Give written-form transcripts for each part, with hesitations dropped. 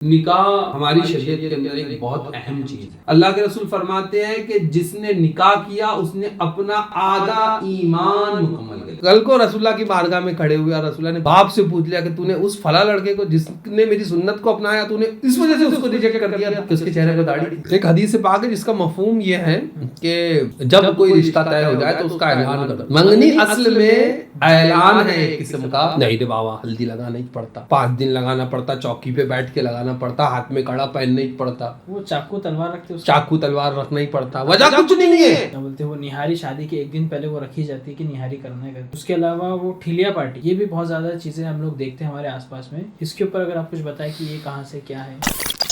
نکاح ہماری شریعت کے اندر ایک بہت اہم چیز ہے۔ اللہ کے رسول فرماتے ہیں کہ جس نے نکاح کیا اس نے اپنا آدھا ایمان مکمل کیا۔ کل کو رسول اللہ کی بارگاہ میں کھڑے ہوئے اور رسول اللہ نے باپ سے پوچھ لیا کہ تو نے اس فلاں لڑکے کو جس نے میری سنت کو اپنایا تو نے اس وجہ سے اس کو ریجیکٹ کر دیا کہ اس کے چہرے پہ داڑھی تھی۔ ایک حدیث پاک ہے جس کا مفہوم یہ ہے کہ جب کوئی رشتہ طے ہو جائے تو اس کا اعلان کر دو۔ منگنی اصل میں اعلان ہے ایک قسم کا، نہیں رے بابا ہلدی لگانا نہیں پڑتا، 5 دن لگانا پڑتا، چوکی پہ بیٹھ کے لگانا پڑتا، ہاتھ میں کڑا پہننا ہی پڑتا، وہ چاقو تلوار رکھتے ہیں، چاقو تلوار رکھنا ہی پڑتا، وجہ کچھ نہیں ہے۔ کیا بولتے ہیں وہ نہاری شادی کے ایک دن پہلے وہ رکھی جاتی ہے کہ نہاری کرنا ہے۔ اس کے علاوہ وہ ٹھیلیا پارٹی، یہ بھی بہت زیادہ چیزیں ہم لوگ دیکھتے ہیں ہمارے آس پاس میں۔ اس کے اوپر اگر آپ کچھ بتائیں کہ یہ کہاں سے کیا ہے۔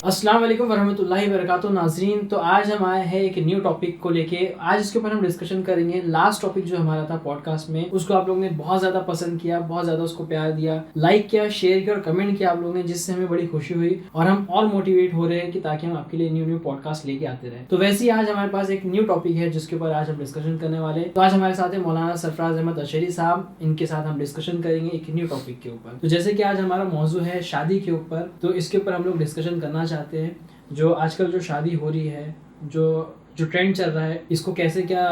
السلام علیکم ورحمۃ اللہ وبرکاتہ ناظرین، تو آج ہم آئے ہیں ایک نیو ٹاپک کو لے کے۔ آج اس کے اوپر ہم ڈسکشن کریں گے۔ لاسٹ ٹاپک جو ہمارا تھا پوڈ کاسٹ میں، اس کو آپ لوگوں نے بہت زیادہ پسند کیا، بہت زیادہ اس کو پیار دیا، لائک کیا، شیئر کیا اور کمنٹ کیا آپ لوگوں نے، جس سے ہمیں بڑی خوشی ہوئی اور ہم اور موٹیویٹ ہو رہے ہیں کہ تاکہ ہم آپ کے لیے نیو پوڈ کاسٹ لے کے آتے رہیں۔ تو ویسے ہی آج ہمارے پاس ایک نیو ٹاپک ہے جس کے اوپر آج ہم ڈسکشن کرنے والے ہیں۔ تو آج ہمارے ساتھ ہیں مولانا سرفراز احمد اشعری صاحب، ان کے ساتھ ہم ڈسکشن کریں گے ایک نیو ٹاپک کے اوپر۔ تو جیسے کہ آج ہمارا موضوع ہے شادی کے اوپر، تو اس کے اوپر ہم لوگ ڈسکشن کرنا چاہتے ہیں۔ جو آج کل جو شادی ہو رہی ہے، جو ٹرینڈ چل رہا ہے، اس کو کیسے کیا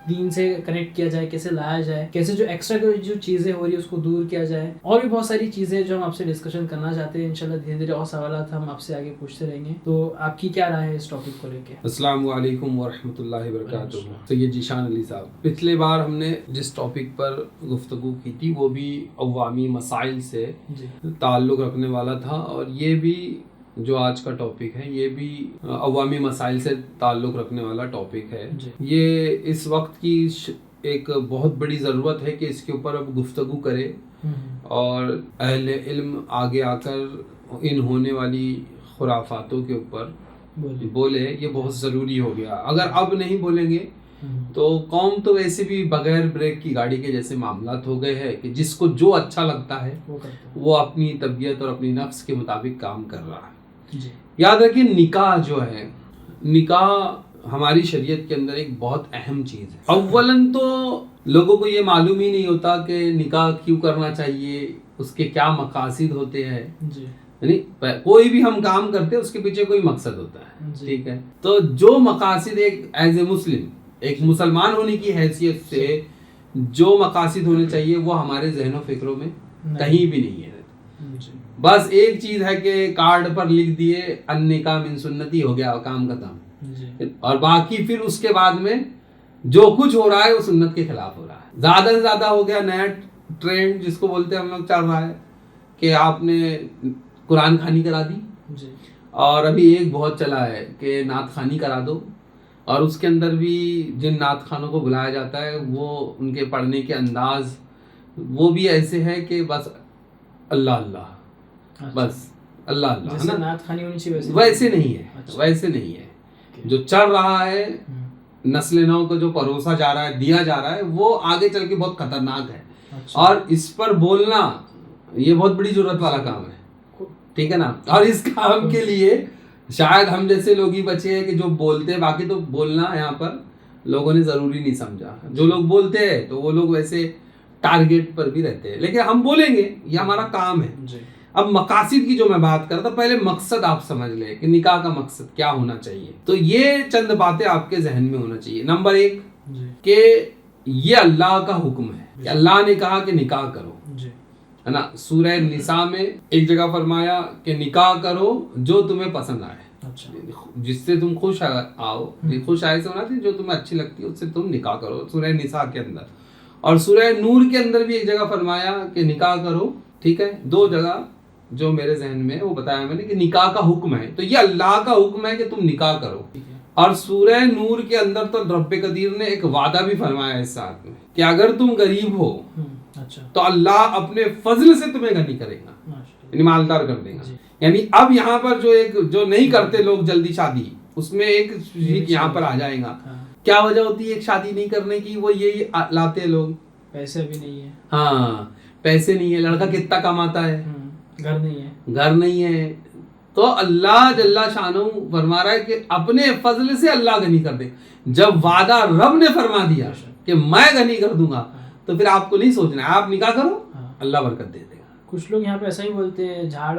دین سے کنیکٹ کیا جائے، کیسے لایا جائے، کیسے جو ایکسٹرا جو چیزیں ہو رہی ہے اس کو دور کیا جائے، اور بھی بہت ساری چیزیں جو ہم آپ سے ڈسکشن کرنا چاہتے ہیں۔ انشاءاللہ دھیرے دھیرے اور سوالات ہم آپ سے آگے پوچھتے رہیں گے۔ تو آپ کی کیا رائے ہے اس ٹاپک کو لے کے؟ السلام علیکم ورحمۃ اللہ وبرکاتہ۔ سید ذیشان علی صاحب، پچھلے بار ہم نے جس ٹاپک پر گفتگو کی تھی وہ بھی عوامی مسائل سے تعلق رکھنے والا تھا، اور یہ بھی جو آج کا ٹاپک ہے یہ بھی عوامی مسائل سے تعلق رکھنے والا ٹاپک ہے۔ یہ اس وقت کی ایک بہت بڑی ضرورت ہے کہ اس کے اوپر اب گفتگو کرے اور اہل علم آگے آ کر ان ہونے والی خرافاتوں کے اوپر بولے۔ یہ بہت ضروری ہو گیا۔ اگر اب نہیں بولیں گے تو قوم تو ویسے بھی بغیر بریک کی گاڑی کے جیسے معاملات ہو گئے ہیں کہ جس کو جو اچھا لگتا ہے وہ اپنی طبیعت اور اپنی نفس کے مطابق کام کر رہا ہے۔ یاد رکھیں نکاح جو ہے، نکاح ہماری شریعت کے اندر ایک بہت اہم چیز ہے۔ اولاً تو لوگوں کو یہ معلوم ہی نہیں ہوتا کہ نکاح کیوں کرنا چاہیے، اس کے کیا مقاصد ہوتے ہیں۔ یعنی کوئی بھی ہم کام کرتے ہیں اس کے پیچھے کوئی مقصد ہوتا ہے، ٹھیک ہے؟ تو جو مقاصد ایک ایز اے مسلم، ایک مسلمان ہونے کی حیثیت سے جو مقاصد ہونے چاہیے وہ ہمارے ذہن و فکروں میں کہیں بھی نہیں ہے۔ بس ایک چیز ہے کہ کارڈ پر لکھ دیے النکاح من سنتی، ہو گیا کام ختم، اور باقی پھر اس کے بعد میں جو کچھ ہو رہا ہے وہ سنت کے خلاف ہو رہا ہے۔ زیادہ سے زیادہ ہو گیا نیا ٹرینڈ جس کو بولتے ہیں ہم لوگ چل رہا ہے کہ آپ نے قرآن خوانی کرا دی، اور ابھی ایک بہت چلا ہے کہ نعت خوانی کرا دو، اور اس کے اندر بھی جن نعت خوانوں کو بلایا جاتا ہے وہ ان کے پڑھنے کے انداز وہ بھی ایسے ہے کہ بس اللہ اللہ، بس اللہ اللہ، جیسے نعت خوانی ہونی چاہیے ویسے نہیں ہے، ویسے نہیں ہے۔ جو چل رہا ہے نسل نو کو جو پروسا جا رہا ہے، دیا جا رہا ہے، وہ آگے چل کے بہت خطرناک ہے، اور اس پر بولنا یہ بہت بڑی ضرورت والا کام ہے، ٹھیک ہے نا؟ اور اس کام کے لیے شاید ہم جیسے لوگ ہی بچے ہیں کہ جو بولتے ہیں، باقی تو بولنا یہاں پر لوگوں نے ضروری نہیں سمجھا۔ جو لوگ بولتے ہیں تو وہ لوگ ویسے ٹارگیٹ پر بھی رہتے ہیں، لیکن ہم بولیں گے، یہ ہمارا کام ہے۔ اب مقاصد کی جو میں بات کرتا، پہلے مقصد آپ سمجھ لیں کہ نکاح کا مقصد کیا ہونا چاہیے۔ تو یہ چند باتیں آپ کے ذہن میں ہونا چاہیے۔ نمبر 1 کہ یہ اللہ کا حکم ہے کہ اللہ نے کہا کہ نکاح کرو، ہے نا؟ سورہ نساء میں ایک جگہ فرمایا کہ نکاح کرو جو تمہیں پسند آئے، جس سے تم خوش آؤ، خوش آئے سے ہونا چاہیے، جو تمہیں اچھی لگتی ہے اس سے تم نکاح کرو، سورہ نساء کے اندر۔ اور سورہ نور کے اندر بھی ایک جگہ فرمایا کہ نکاح کرو، ٹھیک ہے؟ 2 جگہ جو میرے ذہن میں وہ بتایا میں نے کہ نکاح کا حکم ہے، تو یہ اللہ کا حکم ہے کہ تم نکاح کرو۔ اور سورہ نور کے اندر تو رب قدیر نے ایک وعدہ بھی فرمایا اس ساتھ میں کہ اگر تم غریب ہو تو اللہ اپنے فضل سے تمہیں غنی کرے گا، یعنی مالدار کر دے گا۔ یعنی اب یہاں پر جو نہیں کرتے لوگ جلدی شادی، اس میں ایک یہاں پر آ جائے گا۔ کیا وجہ ہوتی ہے ایک شادی نہیں کرنے کی؟ وہ یہی لاتے لوگ، پیسے بھی نہیں ہے، ہاں پیسے نہیں ہے، لڑکا کتنا کماتا ہے، گھر نہیں ہے، تو اللہ جل شانہ فرما رہا ہے کہ اپنے فضل سے اللہ غنی کر دے۔ جب وعدہ رب نے فرما دیا کہ میں غنی کر دوں گا تو پھر آپ کو نہیں سوچنا ہے، آپ نکاح کرو، اللہ برکت دے دے گا۔ کچھ لوگ یہاں پہ ایسا ہی بولتے ہیں، جھاڑ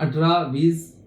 18, 20,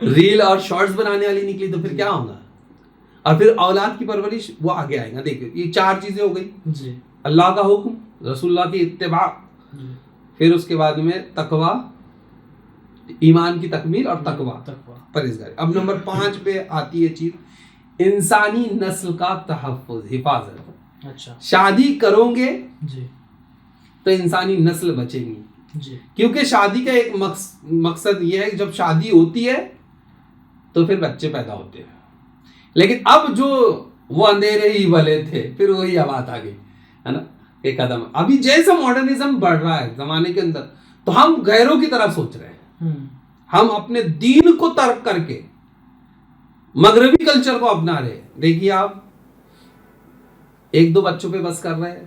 ریل اور شارٹس بنانے والی نکلی تو پھر کیا ہوگا. اور پھر اولاد کی پرورش وہ آگے آئے گا. دیکھیں یہ 4 چیزیں ہو گئی. جی. اللہ کا حکم، رسول اللہ کی اتباع، پھر اس کے بعد میں تقوی، ایمان کی تکمیل اور تقوی پرہیزگاری. اب نمبر 5 پہ آتی ہے چیز انسانی نسل کا تحفظ، حفاظت. اچھا. شادی کرو گے جی تو انسانی نسل بچے گی. جی. کیونکہ شادی کا ایک مقصد یہ ہے کہ جب شادی ہوتی ہے تو پھر بچے پیدا ہوتے ہیں. لیکن اب جو وہ اندھیرے ہی بھلے تھے پھر وہی بات آ گئی ہے نا. ایک قدم ابھی جیسا ماڈرنزم بڑھ رہا ہے زمانے کے اندر تو ہم غیروں کی طرف سوچ رہے ہیں. ہم اپنے دین کو ترک کر کے مغربی کلچر کو اپنا رہے. دیکھیے آپ 1-2 بچوں پہ بس کر رہے ہیں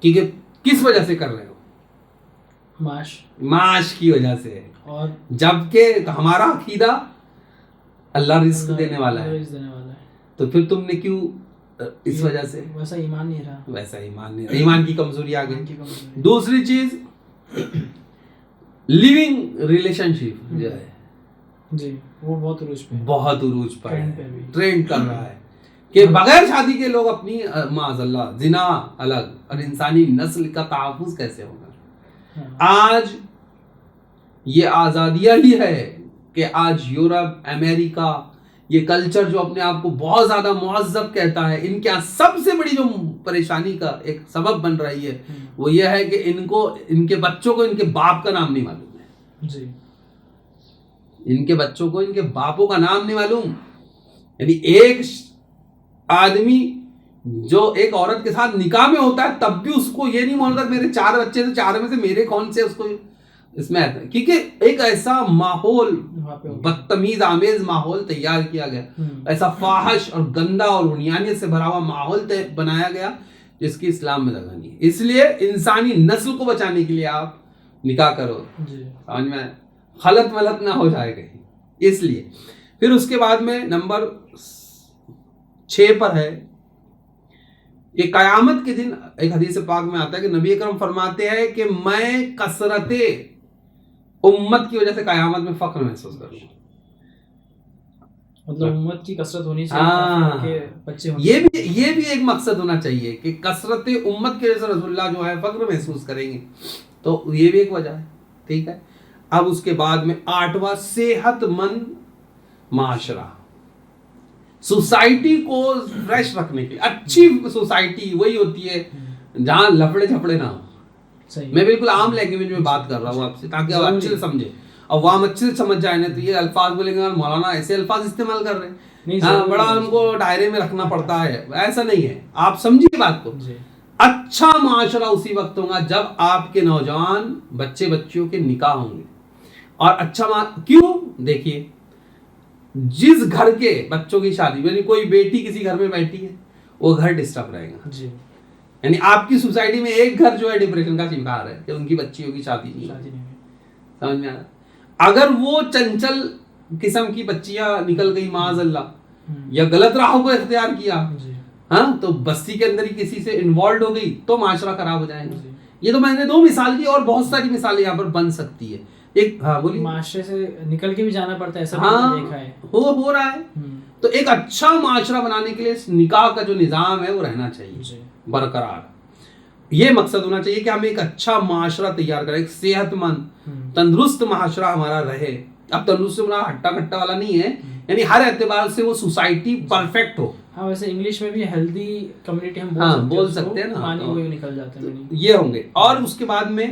کیونکہ کس وجہ سے کر رہے ہو؟ معاش کی وجہ سے. اور جبکہ ہمارا عقیدہ اللہ رزق دینے والا ہے تو پھر تم نے کیوں اس وجہ سے ویسا ایمان نہیں رہا. ایمان کی کمزوری آ گئی. دوسری چیز لیونگ ریلیشن شپ جو ہے جی وہ بہت عروج پر ٹرینڈ کر رہا ہے کہ بغیر شادی کے لوگ اپنی معاذ اللہ زنا الگ اور انسانی نسل کا تحفظ کیسے ہوگا. آج یہ آزادیاں ہی ہے کہ آج یورپ، امریکہ، یہ کلچر جو اپنے آپ کو بہت زیادہ مہذب کہتا ہے، ان کے سب سے بڑی جو پریشانی کا ایک سبب بن رہی ہے وہ یہ ہے کہ ان کے بچوں کو ان کے باپ کا نام نہیں معلوم ہے. جی. ان کے بچوں کو ان کے باپوں کا نام نہیں معلوم. یعنی ایک آدمی جو ایک عورت کے ساتھ نکاح میں ہوتا ہے تب بھی اس کو یہ نہیں معلوم تھا میرے 4 بچے تھے، 4 میں سے میرے کون سے اس کو اس میں آتا ہے. کیونکہ ایک ایسا ماحول بدتمیز آمیز ماحول تیار کیا گیا، ایسا فاحش اور گندا اور عریانیت سے بھرا ہوا ماحول بنایا گیا جس کی اسلام میں جگہ نہیں ہے. اس لیے انسانی نسل کو بچانے کے لیے آپ نکاح کرو. سمجھ میں غلط ملت نہ ہو جائے کہیں. اس لیے پھر اس کے بعد میں نمبر 6 پر ہے کہ قیامت کے دن ایک حدیث پاک میں آتا ہے کہ نبی اکرم فرماتے ہیں کہ میں کثرت امت کی وجہ سے قیامت میں فخر محسوس کروں. مطلب امت کی کثرت ہونی چاہیے، بچے یہ بھی ایک مقصد ہونا چاہیے کہ کثرت امت کی وجہ سے رسول اللہ جو ہے فخر محسوس کریں گے. تو یہ بھی ایک وجہ ہے. ٹھیک ہے. اب اس کے بعد میں 8واں صحت مند معاشرہ. سوسائٹی کو فریش رکھنے کے لیے اچھی سوسائٹی وہی ہوتی ہے جہاں لفڑے جھپڑے نہ ہو. میں بالکل عام لینگویج میں بات کر رہا ہوں آپ سے تاکہ آپ اچھے سے سمجھے. عوام اچھے سے سمجھ جائے نا تو یہ الفاظ بولیں گے مولانا ایسے الفاظ استعمال کر رہے ہیں، ہاں بڑا ان کو دائرے میں رکھنا پڑتا ہے. ایسا نہیں ہے، آپ سمجھیے بات کو. اچھا معاشرہ اسی وقت ہوگا جب آپ کے نوجوان بچے بچیوں کے نکاح ہوں گے. اور اچھا کیوں؟ دیکھیے جس گھر کے بچوں کی شادی یعنی کوئی بیٹی کسی گھر میں بیٹھی ہے وہ گھر ڈسٹرب رہے گا. یعنی آپ کی سوسائٹی میں ایک گھر جو ہے ڈپریشن کا شکار ہے کہ ان کی بچیوں کی شادی نہیں ہے. سمجھ میں آ رہا؟ اگر وہ چنچل قسم کی بچیاں نکل گئی معاذ اللہ یا غلط راہوں کو اختیار کیا ہاں تو بستی کے اندر ہی کسی سے انوالوڈ ہو گئی تو معاشرہ خراب ہو جائے گا. یہ تو میں نے 2 مثال دی اور بہت ساری مثالیں یہاں پر بن سکتی ہے. ایک بولیے معاشرے سے نکل کے بھی جانا پڑتا ہے، ایسا بھی دیکھا ہے ہو رہا ہے. تو ایک اچھا معاشرہ بنانے کے لیے نکاح کا جو نظام ہے وہ رہنا چاہیے برقرار. یہ مقصد ہونا چاہیے کہ ہم ایک اچھا معاشرہ تیار کریں، ایک صحت مند تندرست معاشرہ ہمارا رہے. اب تندرست ہونا ہٹا کٹا والا نہیں ہے، یعنی ہر اعتبار سے وہ سوسائٹی پرفیکٹ ہو. ہاں ویسے انگلش میں بھی ہیلدی کمیونٹی ہم بول سکتے ہیں نا، وہی نکل جاتے ہیں یہ ہوں گے. اور اس کے بعد میں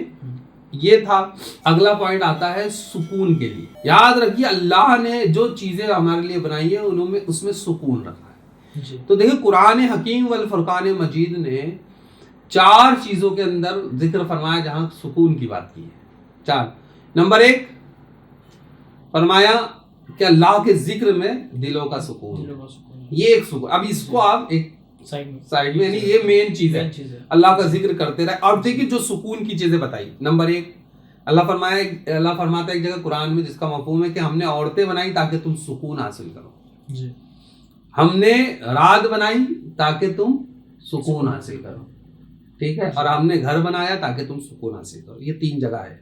یہ تھا اگلا پوائنٹ آتا ہے سکون کے لیے. یاد رکھیے اللہ نے جو چیزیں ہمارے لیے بنائی ہیں انہوں میں اس میں سکون رکھا ہے. تو دیکھیں قرآن حکیم والفرقان مجید نے 4 چیزوں کے اندر ذکر فرمایا جہاں سکون کی بات کی ہے. 4 نمبر 1 فرمایا کہ اللہ کے ذکر میں دلوں کا سکون. یہ ایک سکون. اب اس کو آپ ایک سائڈ میں یعنی یہ مین چیز ہے اللہ کا ذکر کرتے رہے. اور دیکھیے جو سکون کی چیزیں بتائی. نمبر 1 اللہ فرماتا ہے ایک جگہ قرآن میں جس کا مفہوم ہے کہ ہم نے عورتیں بنائی تاکہ تم سکون حاصل کرو. ہم نے رات بنائی تاکہ تم سکون حاصل کرو. ٹھیک ہے. اور ہم نے گھر بنایا تاکہ تم سکون حاصل کرو. یہ 3 جگہ ہے.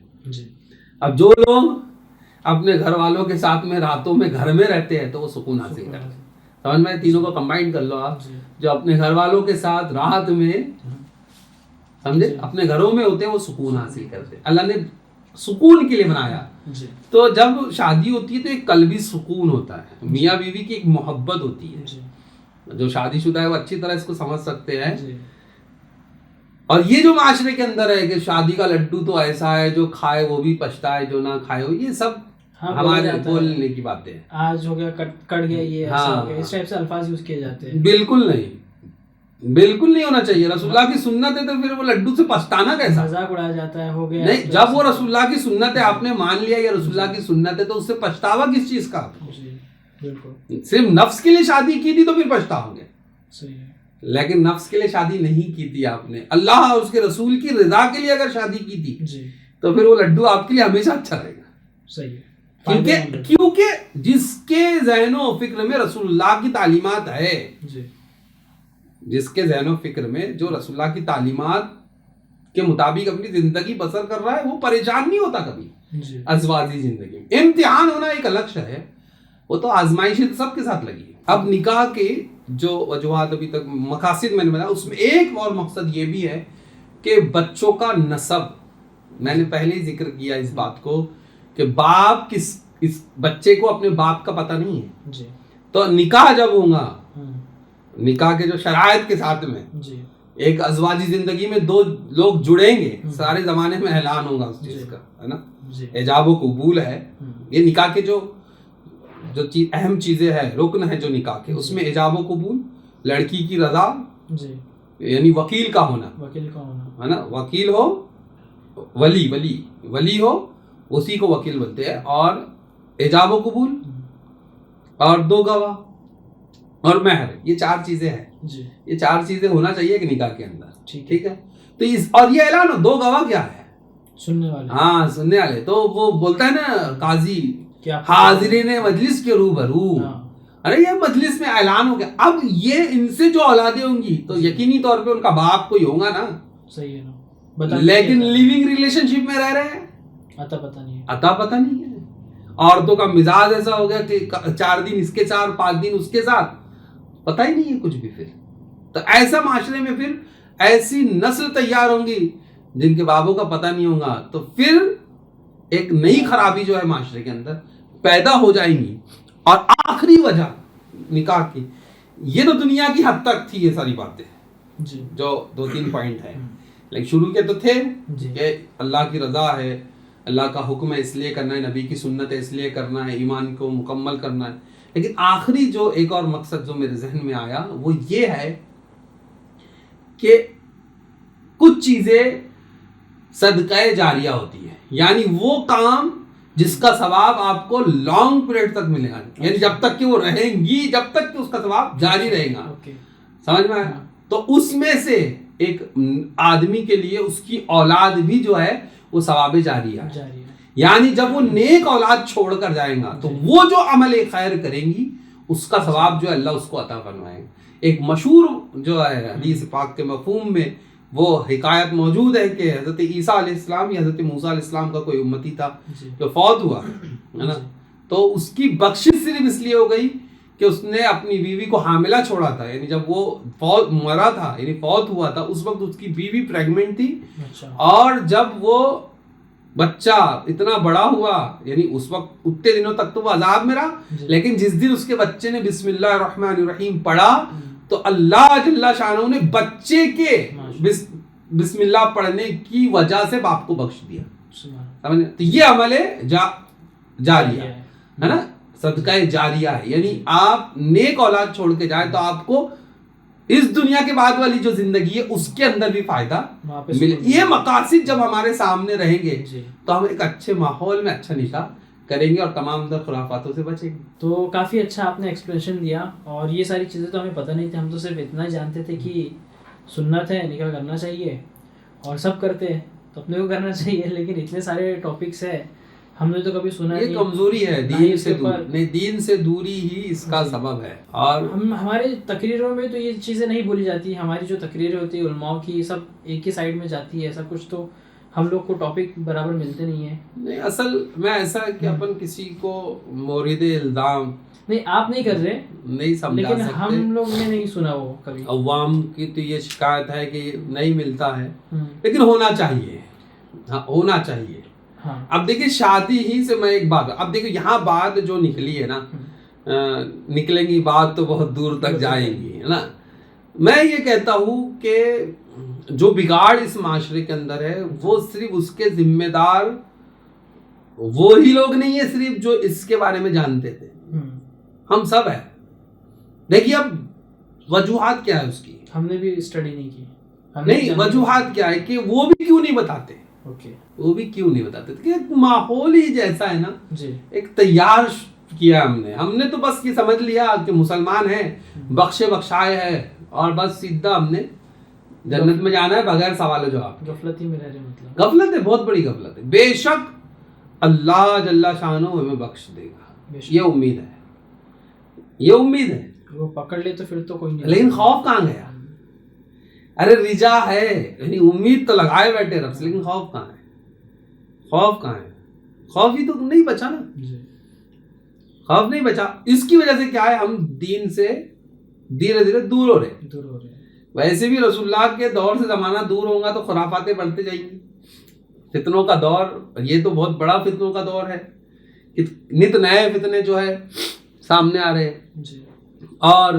اب جو لوگ اپنے گھر والوں کے ساتھ میں راتوں میں گھر میں رہتے ہیں تو وہ سکون حاصل کرتے ہیں. سمجھ میں تینوں کو کمبائن کر لو آپ. جو اپنے گھر والوں کے ساتھ رات میں سمجھے اپنے گھروں میں ہوتے ہیں وہ سکون حاصل کرتے ہیں. اللہ نے سکون کے لیے بنایا. تو جب شادی ہوتی ہے تو ایک قلبی سکون ہوتا ہے, میاں بیوی کی ایک محبت ہوتی ہے. جو شادی شدہ ہے وہ اچھی طرح اس کو سمجھ سکتے ہیں. اور یہ جو معاشرے کے اندر ہے کہ شادی کا لڈو تو ایسا ہے جو کھائے وہ بھی پچھتائے جو نہ کھائے وہ, یہ سب ہمارے بولنے کی باتیں ہیں. آج ہو گیا کٹ گیا یہ ایسا ہو گیا, اس ٹائپ سے الفاظ یوز کیے جاتے ہیں. بالکل نہیں, بالکل نہیں ہونا چاہیے. رسول اللہ کی سنت ہے تو پھر وہ لڈو سے پچھتانا کیسا؟ مذاق اڑایا جاتا ہے, ہو گیا نہیں. جب وہ رسول اللہ کی سنت ہے آپ نے مان لیا یہ رسول اللہ کی سنت ہے تو اس سے پچھتاوا کس چیز کا؟ صرف نفس کے لیے شادی کی تھی تو پھر پچھتاؤ گے, لیکن نفس کے لیے شادی نہیں کی تھی آپ نے, اللہ اور اس کے رسول کی رضا کے لیے اگر شادی کی تھی تو پھر وہ لڈو آپ کے لیے ہمیشہ اچھا رہے گا. کیونکہ جس کے ذہن و فکر میں رسول اللہ کی تعلیمات ہے, جس کے ذہن و فکر میں جو رسول اللہ کی تعلیمات کے مطابق اپنی زندگی بسر کر رہا ہے وہ پریشان نہیں ہوتا کبھی ازواجی زندگی میں. امتحان ہونا ایک الگ شے ہے, وہ تو آزمائشیں سب کے ساتھ لگی ہے. اب نکاح کے جو وجوہات ابھی تک مقاصد میں نے بتایا, اس میں ایک اور مقصد یہ بھی ہے کہ بچوں کا نسب, میں نے پہلے ہی ذکر کیا اس بات کو کہ باپ اس بچے کو اپنے باپ کا پتہ نہیں ہے. تو نکاح جب ہوگا, نکاح کے جو شرائط کے ساتھ میں ایک ازواجی زندگی میں دو لوگ جڑیں گے, سارے زمانے میں اعلان ہوگا اس چیز کا, ہے نا, ایجاب و قبول ہے. یہ نکاح کے جو اہم چیزیں ہیں, رکن ہے جو نکاح کے, اس میں ایجاب و قبول, لڑکی کی رضا, یعنی وکیل کا ہونا, ہے نا, وکیل ہو, ولی ہو, اسی کو وکیل بولتے ہیں, اور ایجاب و قبول اور 2 گواہ اور مہر, یہ 4 چیزیں ہیں. یہ 4 چیزیں ہونا چاہیے کہ نکاح کے اندر, ٹھیک ہے. تو اور یہ اعلان ہو 2 گواہ کیا ہے, سننے والے, ہاں سننے والے. تو وہ بولتا ہے نا قاضی, حاضرین مجلس کے روبرو, ارے یہ مجلس میں اعلان ہو گیا. اب یہ ان سے جو اولادیں ہوں گی تو یقینی طور پہ ان کا باپ کوئی ہوگا نا, صحیح ہے نا, لیکن لیونگ ریلیشن شپ میں رہ رہے ہیں, عطا پتہ نہیں ہے. عورتوں کا مزاج ایسا ہو گیا کہ 4 دن اس کے ساتھ, 5 دن اس کے ساتھ, پتہ ہی نہیں ہے کچھ بھی. پھر تو ایسا معاشرے میں پھر ایسی نسل تیار ہوں گی جن کے بابوں کا پتہ نہیں ہوگا, تو پھر ایک نئی خرابی جو ہے معاشرے کے اندر پیدا ہو جائیں گی. اور آخری وجہ نکاح کی, یہ تو دنیا کی حد تک تھی یہ ساری باتیں جو 2-3 پوائنٹ ہیں, لیکن شروع کے تو تھے کہ اللہ کی رضا ہے, اللہ کا حکم ہے اس لیے کرنا ہے, نبی کی سنت ہے اس لیے کرنا ہے, ایمان کو مکمل کرنا ہے. لیکن آخری جو ایک اور مقصد جو میرے ذہن میں آیا وہ یہ ہے کہ کچھ چیزیں صدقہ جاریہ ہوتی ہے, یعنی وہ کام جس کا ثواب آپ کو لانگ پیریڈ تک ملے گا, یعنی جب تک کہ وہ رہیں گی, جب تک کہ اس کا ثواب جاری رہے گا. سمجھ میں آیا؟ تو اس میں سے ایک آدمی کے لیے اس کی اولاد بھی جو ہے وہ ثواب جاریہ ہے. یعنی جب وہ نیک اولاد چھوڑ کر جائیں گا تو وہ جو عمل خیر کریں گی اس کا ثواب جو ہے اللہ اس کو عطا فرمائے گا. ایک مشہور جو ہے حدیث پاک کے مفہوم میں وہ حکایت موجود ہے کہ حضرت عیسیٰ علیہ السلام یا حضرت موسیٰ علیہ السلام کا کوئی امتی تھا جو فوت ہوا ہے نا, تو اس کی بخشش صرف اس لیے ہو گئی کہ اس نے اپنی بیوی کو حاملہ چھوڑا تھا. یعنی جب وہ مرا تھا, یعنی فوت ہوا تھا, اس وقت اس کی بیوی پریگننٹ تھی, اور جب وہ بچہ اتنا بڑا ہوا, یعنی اس وقت اتنے دنوں تک تو وہ عذاب میں رہا, لیکن جس دن اس کے بچے نے بسم اللہ الرحمن الرحیم پڑھا تو اللہ جل شانہ نے بچے کے بسم اللہ پڑھنے کی وجہ سے باپ کو بخش دیا. سمجھے؟ تو یہ عمل جاریہ ہے نا, صدقہ جاریہ ہے. یعنی آپ نیک اولاد چھوڑ کے جائیں تو آپ کو اس دنیا کے بعد والی جو زندگی ہے اس کے اندر بھی فائدہ ملے. یہ مقاصد جب ہمارے سامنے رہیں گے تو ہم ایک اچھے ماحول میں اچھا نکاح کریں گے اور تمام در خرافاتوں سے بچیں گے. تو کافی اچھا آپ نے ایکسپلینیشن دیا, اور یہ ساری چیزیں تو ہمیں پتہ نہیں تھی. ہم تو صرف اتنا جانتے تھے کہ سنت ہے, نکاح کرنا چاہیے, اور سب کرتے ہیں تو اپنے کو کرنا چاہیے, لیکن اتنے سارے ٹاپکس ہیں ہم نے تو کبھی سنا نہیں. یہ کمزوری ہے دین سے دور, نہیں دین سے دوری ہی اس کا سبب ہے. اور ہمارے تقریروں میں تو یہ چیزیں نہیں بولی جاتی. ہماری جو تقریریں ہوتی ہیں علماء کی سب ایک ہی سائڈ میں جاتی ہے, ایسا کچھ تو ہم لوگ کو ٹاپک برابر ملتے نہیں ہیں. نہیں اصل میں ایسا ہے کہ اپن کسی کو مورد الزام نہیں آپ نہیں کر رہے, نہیں سمجھا لیکن سکتے. ہم لوگ نے نہیں سنا وہ کبھی. عوام کی تو یہ شکایت ہے کہ نہیں ملتا ہے, لیکن ہونا چاہیے, ہاں ہونا چاہیے. اب دیکھیے شادی ہی سے میں ایک بات, اب دیکھیے یہاں بات جو نکلی ہے نا, نکلیں گی بات تو بہت دور تک جائیں گی ہے نا. میں یہ کہتا ہوں کہ جو بگاڑ اس معاشرے کے اندر ہے وہ صرف اس کے ذمہ دار وہی لوگ نہیں ہیں صرف جو اس کے بارے میں جانتے تھے, ہم سب ہیں. دیکھیے اب وجوہات کیا ہے اس کی, ہم نے بھی اسٹڈی نہیں کی. نہیں وجوہات کیا ہے کہ وہ بھی کیوں نہیں بتاتے, وہ بھی کیوں نہیں بتاتے کہ ایک ماحول ہی جیسا ہے نا, ایک تیار کیا ہم نے تو بس یہ سمجھ لیا کہ مسلمان ہیں, بخشے بخشائے ہے, اور بس سیدھا ہم نے جنت میں جانا ہے بغیر سوال و جواب. غفلت ہی میں رہ رہے, مطلب غفلت ہے, بہت بڑی غفلت ہے. بے شک اللہ جل شانہ ہمیں بخش دے گا, یہ امید ہے, یہ امید ہے. وہ پکڑ لے تو پھر تو کوئی نہیں. لیکن خوف کہاں گیا؟ ارے رجا ہے, یعنی امید تو لگائے بیٹھے رب سے, لیکن خوف کہاں ہے؟ خوف کہاں ہے؟ خوف ہی تو نہیں بچا نا, خوف نہیں بچا. اس کی وجہ سے کیا ہے, ہم دین سے دھیرے دھیرے دور ہو رہے. ویسے بھی رسول اللہ کے دور سے زمانہ دور ہوگا تو خرافاتیں بڑھتے جائیں گی. فتنوں کا دور, یہ تو بہت بڑا فتنوں کا دور ہے, نت نئے فتنے جو ہے سامنے آ رہے ہیں, اور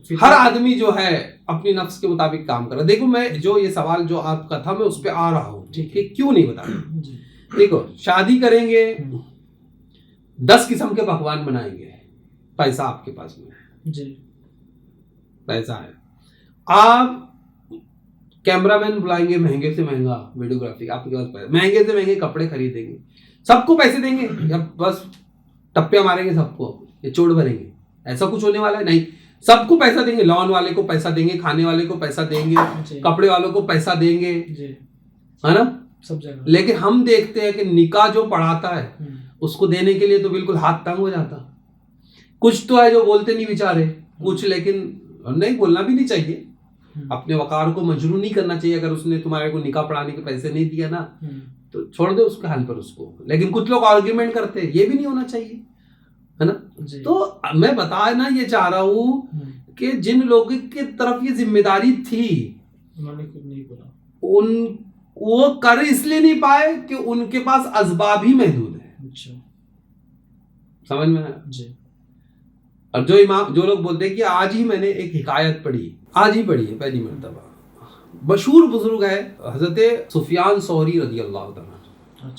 ہر آدمی جو ہے اپنی نفس کے مطابق کام کر رہا ہے. دیکھو میں جو یہ سوال جو آپ کا تھا میں اس پہ آ رہا ہوں کہ کیوں نہیں بتا رہا. دیکھو شادی کریں گے, 10 قسم کے پکوان بنائیں گے, پیسہ آپ کے پاس میں ہے, پیسہ ہے, آپ کیمرہ مین بلائیں گے مہنگے سے مہنگا ویڈیوگرافی, آپ کے پاس پیسہ, مہنگے سے مہنگے کپڑے خریدیں گے, سب کو پیسے دیں گے یا بس ٹپے ماریں گے سب کو, یہ چوٹ بھریں گے؟ ایسا کچھ ہونے والا ہے نہیں. سب کو پیسہ دیں گے, لان والے کو پیسہ دیں گے, کھانے والے کو پیسہ دیں گے, کپڑے والوں کو پیسہ دیں گے, ہے نا, سب جگہ. لیکن ہم دیکھتے ہیں کہ نکاح جو پڑھاتا ہے اس کو دینے کے لیے تو بالکل ہاتھ تنگ ہو جاتا. کچھ تو ہے جو بولتے نہیں بیچارے کچھ, لیکن نہیں بولنا بھی نہیں چاہیے, اپنے وقار کو مجروح نہیں کرنا چاہیے. اگر اس نے تمہارے کو نکاح پڑھانے کے پیسے نہیں دیا نا تو چھوڑ دو اس کے حال پر اس کو. لیکن کچھ لوگ آرگیومنٹ کرتے ہیں, یہ بھی نہیں ہونا چاہیے, ہے نا. تو میں بتانا یہ چاہ رہا ہوں کہ جن لوگوں کی طرف یہ ذمہ داری تھی انہوں نے کچھ نہیں بولا, وہ کر اس لیے نہیں پائے کہ ان کے پاس اسباب ہی محدود ہیں. سمجھ میں آیا؟ اور جو لوگ بولتے ہیں کہ آج ہی میں نے ایک حکایت پڑھی, آج ہی پڑھی ہے پہلی مرتبہ, مشہور بزرگ ہے حضرت سفیان ثوری رضی اللہ تعالیٰ.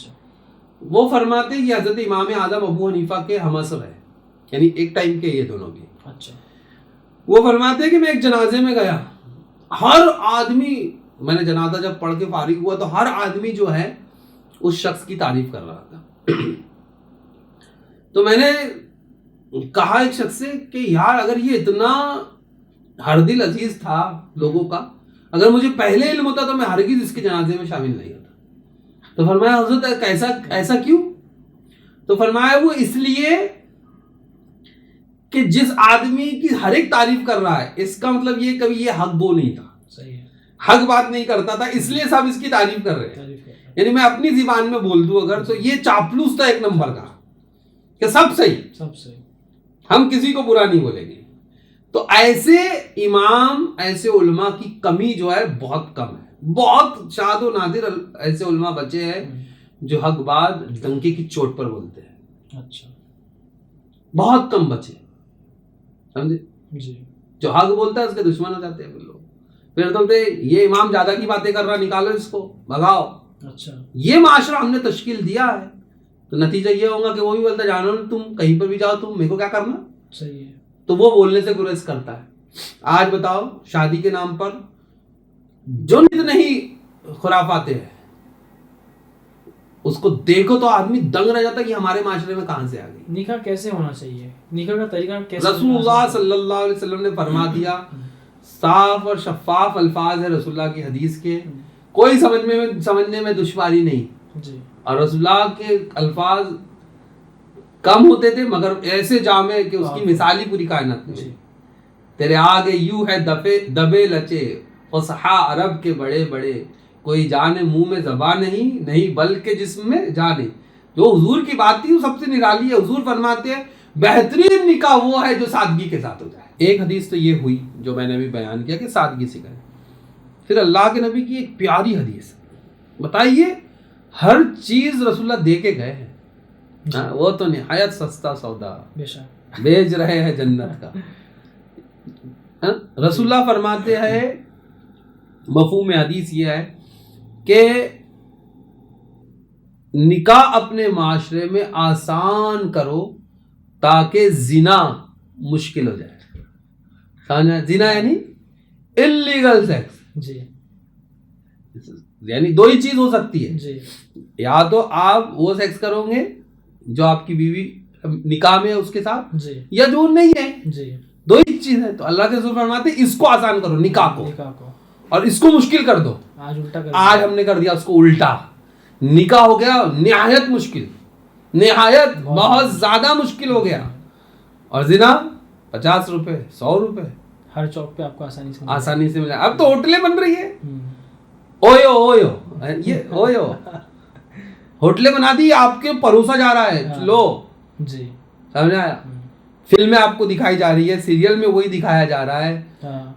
وہ فرماتے ہیں کہ حضرت امام اعظم ابو حنیفہ کے ہمعصر ہے, یعنی ایک ٹائم کے یہ دونوں بھی. وہ فرماتے ہیں کہ میں ایک جنازے میں گیا, ہر آدمی, میں نے جنازہ جب پڑھ کے فارغ ہوا تو ہر آدمی جو ہے اس شخص کی تعریف کر رہا تھا. تو میں نے کہا ایک شخص سے کہ یار اگر یہ اتنا ہر دل عزیز تھا لوگوں کا, اگر مجھے پہلے علم ہوتا تو میں ہرگز اس کے جنازے میں شامل نہیں ہوتا. تو فرمایا حضرت ایسا کیوں؟ تو فرمایا وہ اس لیے کہ جس آدمی کی ہر ایک تعریف کر رہا ہے اس کا مطلب یہ کبھی یہ حق بول نہیں تھا, حق بات نہیں کرتا تھا, اس لیے سب اس کی تعریف کر رہے ہیں. یعنی میں اپنی زبان میں بول دوں اگر تو یہ چاپلوس تھا ایک نمبر کا کہ سب صحیح, ہم کسی کو برا نہیں بولیں گے. تو ایسے امام, ایسے علماء کی کمی جو ہے بہت کم ہے, بہت شاد و نادر ایسے علماء بچے ہیں جو حق بات ڈنکے کی چوٹ پر بولتے ہیں. بہت کم بچے, سمجھے, جو حق بولتا ہے اس کے دشمن ہو جاتے ہیں لوگ. پھر تو یہ امام زیادہ کی باتیں کر رہا, نکالو اس کو, بھگاؤ. یہ معاشرہ ہم نے تشکیل دیا ہے تو نتیجہ یہ ہوگا کہ وہ بھی بولتا جانو تم کہیں پر بھی جاؤ, تم میرے کو کیا کرنا. صحیح ہے. تو وہ بولنے سے گریز کرتا ہے. آج بتاؤ شادی کے نام پر جو نہیں خرافاتیں ہیں اس کو دیکھو تو آدمی دنگ رہ جاتا ہے کہ ہمارے معاشرے میں کہاں سے آ گئی. نکاح کیسے ہونا چاہیے, نکاح کا طریقہ کیسے؟ رسول اللہ صلی اللہ علیہ وسلم نے فرما دیا, صاف اور شفاف الفاظ ہے رسول اللہ کی حدیث کے, کوئی سمجھنے میں دشواری نہیں. اور رسول اللہ کے الفاظ کم ہوتے تھے مگر ایسے جامع کہ اس کی مثال ہی پوری کائنات میں. تیرے آگے یوں ہے دبے لچے فصحا عرب کے بڑے بڑے, کوئی جانے منہ میں زبان نہیں بلکہ جسم میں جانے. جو حضور کی بات تھی وہ سب سے نرالی ہے. حضور فرماتے ہیں بہترین نکاح وہ ہے جو سادگی کے ساتھ ہو جائے. ایک حدیث تو یہ ہوئی جو میں نے ابھی بیان کیا کہ سادگی سکھائے. پھر اللہ کے نبی کی ایک پیاری حدیث, بتائیے ہر چیز رسول اللہ دے کے گئے ہیں. وہ تو نہایت سستا سودا بیچ رہے ہیں جنت کا. رسول اللہ فرماتے ہیں مفہوم حدیث یہ ہے کہ نکاح اپنے معاشرے میں آسان کرو تاکہ زنا مشکل ہو جائے. سمجھا؟ زنا یعنی اللیگل سیکس. جی یعنی دو ہی چیز ہو سکتی ہے, جی یا تو آپ وہ سیکس کرو گے جو آپ کی بیوی نکاح میں ہے اس کے ساتھ, جی یا جو نہیں ہے. جی دو ہی چیز ہے. تو اللہ کے رسول فرماتے ہیں اس کو آسان کرو نکاح کو, اور اس کو مشکل کر دو. آج الٹا آج ہم نے کر دیا اس کو الٹا. نکاح ہو گیا نہایت مشکل, نہایت بہت زیادہ مشکل ہو گیا, اور زنا 50 روپے 100 روپے ہر چوک پہ آپ کو آسانی سے ملا. اب تو ہوٹلیں بن رہی ہے, اویو یہ اویو ہوٹلیں بنا دی, آپ کے پروسا جا رہا ہے لو. جی سمجھ آیا؟ فلمیں آپ کو دکھائی جا رہی ہے, سیریل میں وہی دکھایا جا رہا ہے,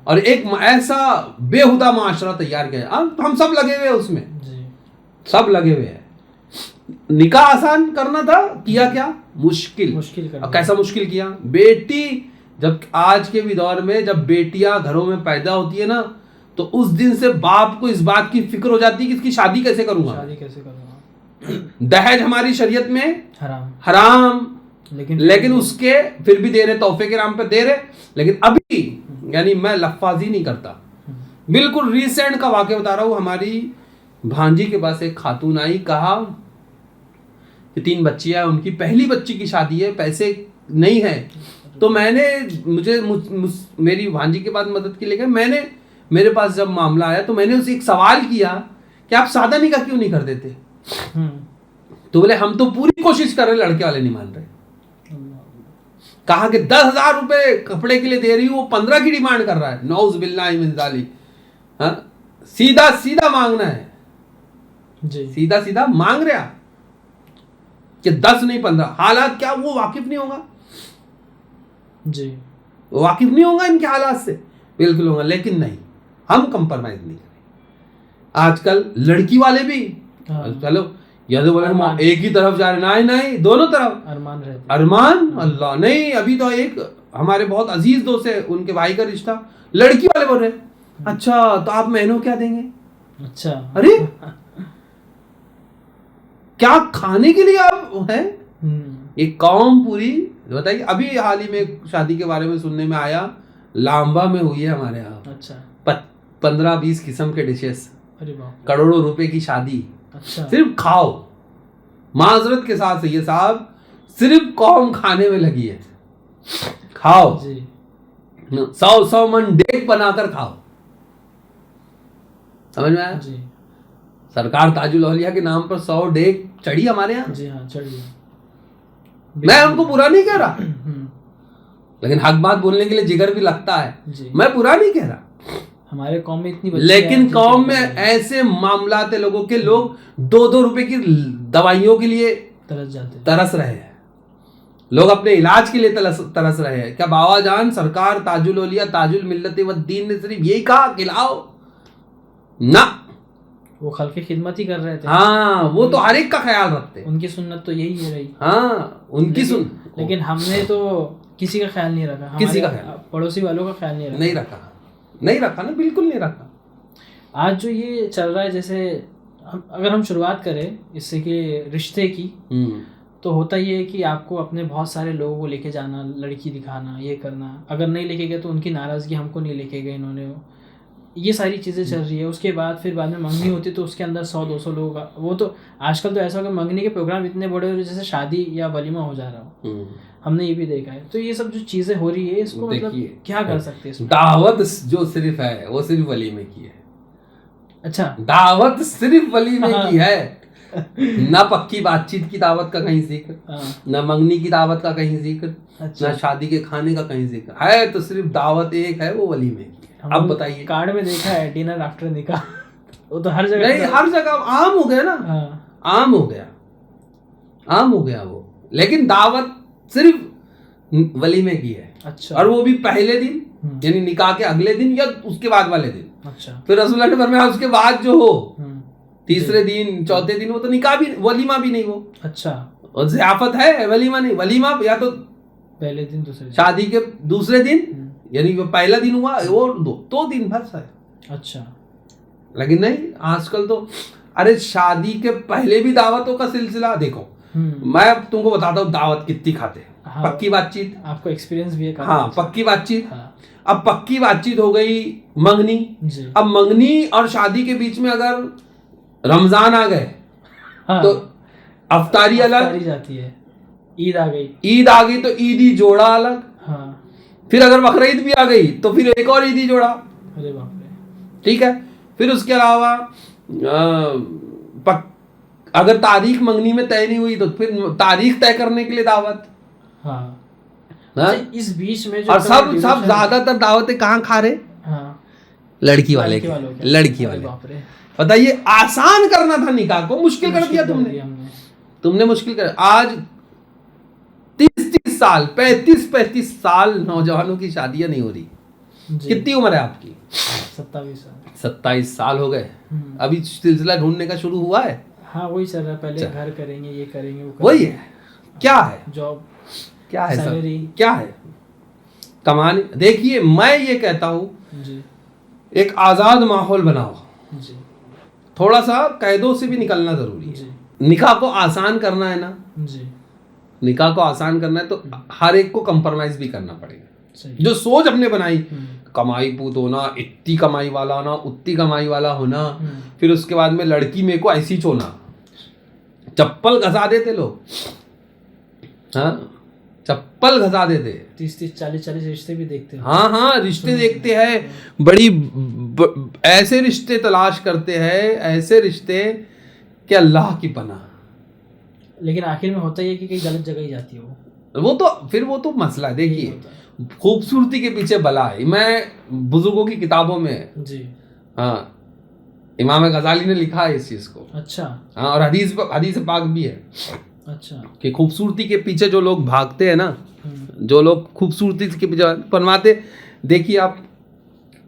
اور ایک ایسا بےہودہ معاشرہ تیار کیا. ہم سب لگے ہوئے اس میں, سب لگے ہوئے ہیں. نکاح آسان کرنا تھا, کیا کیا مشکل. کیسا مشکل کیا؟ بیٹی جب آج کے بھی دور میں جب بیٹیاں گھروں میں پیدا ہوتی ہے نا, تو اس دن سے باپ کو اس بات کی فکر ہو جاتی ہے کہ اس کی شادی کیسے کروں گا. دہیج ہماری شریعت میں حرام, لیکن اس کے پھر بھی دے رہے, تحفے کے نام پہ دے رہے. لیکن ابھی یعنی میں لفاظی نہیں کرتا, بالکل ریسنٹ کا واقعہ بتا رہا ہوں. ہماری بھانجی کے پاس ایک خاتون آئی, کہا کہ 3 بچیاں ہیں, ان کی پہلی بچی کی شادی ہے, پیسے نہیں ہے. تو میں نے میری بھانجی کے بعد مدد کے لیے کہ میرے پاس جب معاملہ آیا تو میں نے اسے ایک سوال کیا کہ آپ سادہ نکاح کیوں نہیں کر دیتے. تو بولے ہم تو پوری کوشش کر رہے, لڑکے والے نہیں مان رہے. کہا کہ 10,000 روپے کپڑے کے لیے دے رہی ہوں, وہ 15 کی ڈیمانڈ کر رہا ہے. نعوذ باللہ من ذالک. سیدھا مانگنا ہے, سیدھا مانگ رہا کہ 10 نہیں 15. حالات کیا وہ واقف نہیں ہوگا؟ جی واقف نہیں ہوگا ان کے حالات سے, بالکل ہوگا. لیکن نہیں, ہم کمپرمائز نہیں کریں. آج کل لڑکی والے بھی چلو یا تو بولے ہم ایک ہی طرف جا رہے, نہیں دونوں طرف ارمان. اللہ نہیں, ابھی تو ایک ہمارے بہت عزیز دوست ہے, ان کے بھائی کا رشتہ, لڑکی والے بول رہے اچھا تو آپ مہینوں کیا دیں گے. اچھا ارے کیا کھانے کے لیے آپ ہے. ایک قوم پوری بتائیے. ابھی حال ہی میں شادی کے بارے میں سننے میں آیا, لامبا میں ہوئی ہے ہمارے یہاں. اچھا 15-20 قسم کے ڈشز, کروڑوں روپے کی شادی. صرف کھاؤ, معذرت کے ساتھ یہ صاحب صرف قوم کھانے میں لگی ہے. کھاؤ 100 من ڈیک بنا کر کھاؤ. سمجھ میں آیا؟ سرکار تاج الاولیاء کے نام پر 100 ڈیک چڑھی ہمارے یہاں. جی ہاں چڑھی. میں ان کو برا نہیں کہہ رہا, لیکن حق بات بولنے کے لیے جگر بھی لگتا ہے. میں برا نہیں کہہ رہا. ہمارے قوم میں اتنی لیکن قوم میں ایسے معاملات ہیں لوگوں کے, لوگ 2 روپے کی دوائیوں کے لیے ترس رہے ہیں, لوگ اپنے علاج کے لیے ترس رہے ہیں. کیا بابا جان سرکار تاج الاولیاء تاج الملت والدین نے صرف یہی کہا کھلاؤ؟ نہ, وہ خلق کی خدمت ہی کر رہے تھے. ہاں وہ تو ہر ایک کا خیال رکھتے, ان کی سنت تو یہی ہے رہی. ہاں ان کی لیکن ہم نے تو کسی کا خیال نہیں رکھا, کسی کا خیال, پڑوسی والوں کا خیال نہیں رکھا نا, بالکل نہیں رکھا. آج جو یہ چل رہا ہے, جیسے اگر ہم شروعات کریں اس سے کہ رشتے کی, تو ہوتا یہ ہے کہ آپ کو اپنے بہت سارے لوگوں کو لے کے جانا, لڑکی دکھانا, یہ کرنا. اگر نہیں لے کے گئے تو ان کی ناراضگی, ہم کو نہیں لے کے گئے انہوں نے, یہ ساری چیزیں چل رہی ہے. اس کے بعد پھر بعد میں منگنی ہوتی تو اس کے اندر 100-200 لوگ, وہ تو آج کل تو ایسا ہو کہ منگنی کے پروگرام اتنے بڑے ہو رہے جیسے شادی یا ولیمہ ہو جا رہا ہو. ہم نے یہ بھی دیکھا ہے. تو یہ سب جو چیزیں ہو رہی ہے, اس کو مطلب کیا کر سکتے ہیں؟ دعوت جو صرف ہے وہ صرف ولیمے کی ہے. اچھا دعوت صرف ولیمے کی ہے, نہ پکی بات چیت کی دعوت کا کہیں ذکر, نہ منگنی کی دعوت کا کہیں ذکر, نہ شادی کے کھانے کا کہیں ذکر ہے. تو صرف دعوت ایک ہے, وہ ولیمے کی. اب بتائیے, کارڈ میں دیکھا ہے ڈنر آفٹر نکاح. وہ تو ہر جگہ نہیں، ہر جگہ عام ہو گیا نا، عام ہو گیا وہ. لیکن دعوت صرف ولیمے کی ہے. اچھا. اور وہ بھی پہلے دن یعنی نکاح کے اگلے دن یا اس کے بعد والے دن. اچھا. پھر رسول اللہ نے فرمایا اس کے بعد جو ہو تیسرے دن چوتھے دن وہ تو نکاح بھی ولیمہ بھی نہیں وہ. اچھا. اور ضیافت ہے، ولیمہ نہیں. ولیمہ یا تو پہلے دن دوسرے شادی کے دوسرے دن یعنی وہ پہلا دن ہوا وہ دو دن بھر سے. اچھا. لیکن نہیں، آج کل تو ارے شادی کے پہلے بھی دعوتوں کا سلسلہ دیکھو. میں اب تم کو بتاتا ہوں دعوت کتنی کھاتے ہیں. پکی بات چیت، آپ کو ایکسپیرینس بھی ہے. ہاں پکی بات چیت. اب پکی بات چیت ہو گئی منگنی. اب منگنی اور شادی کے بیچ میں اگر رمضان آ گئے تو افطاری الگ جاتی ہے. عید آ گئی تو عیدی جوڑا الگ. پھر اگر بقرعید بھی آ گئی تو پھر ایک اور عیدی جوڑا. ارے باپ رے. ٹھیک ہے. پھر اس کے علاوہ اگر تاریخ منگنی میں طے نہیں ہوئی تو پھر تاریخ طے کرنے کے لیے دعوت. اس بیچ میں اور سب زیادہ تر دعوتیں کہاں کھا رہے؟ لڑکی والے. بتائیے، آسان کرنا تھا نکاح کو، مشکل کر دیا تم نے مشکل کر. آج 30 سال 35 سال نوجوانوں کی شادیاں نہیں ہو رہی. کتنی عمر ہے آپ کی؟ 27 سال ہو گئے. ابھی سلسلہ ڈھونڈنے کا شروع ہوا ہے. ہاں وہی چل رہا ہے. پہلے گھر کریں گے، یہ کریں گے، وہی ہے. کیا ہے جاب، کیا ہے سیلری، کیا ہے کمانے. دیکھیے میں یہ کہتا ہوں ایک آزاد ماحول بناؤ. تھوڑا سا قیدوں سے بھی نکلنا ضروری ہے. نکاح کو آسان کرنا ہے نا، نکاح کو آسان کرنا ہے تو ہر ایک کو کمپرومائز بھی کرنا پڑے گا. جو سوچ ہم نے بنائی، کمائی پوت ہونا، اتنی کمائی والا ہونا، اتنی کمائی والا ہونا، پھر اس کے بعد میں لڑکی میرے کو ایسی چھونا، چپل گھسا دیتے لوگ. ہاں چپل گھسا دیتے. 30-40 رشتے بھی دیکھتے ہیں. ہاں رشتے دیکھتے ہیں. بڑی ایسے رشتے تلاش کرتے ہیں، ایسے رشتے کہ اللہ کی پناہ. لیکن آخر میں ہوتا یہ کہ کئی غلط جگہ ہی جاتی ہے وہ تو مسئلہ ہے. دیکھیے خوبصورتی کے پیچھے بلا ہے. میں بزرگوں کی کتابوں میں ہاں امام غزالی نے لکھا ہے اس چیز کو. اچھا. ہاں اور حدیث پاک بھی ہے. اچھا. کہ خوبصورتی کے پیچھے جو لوگ بھاگتے ہیں نا، جو لوگ خوبصورتی کے پیچھے فرماتے. دیکھیے آپ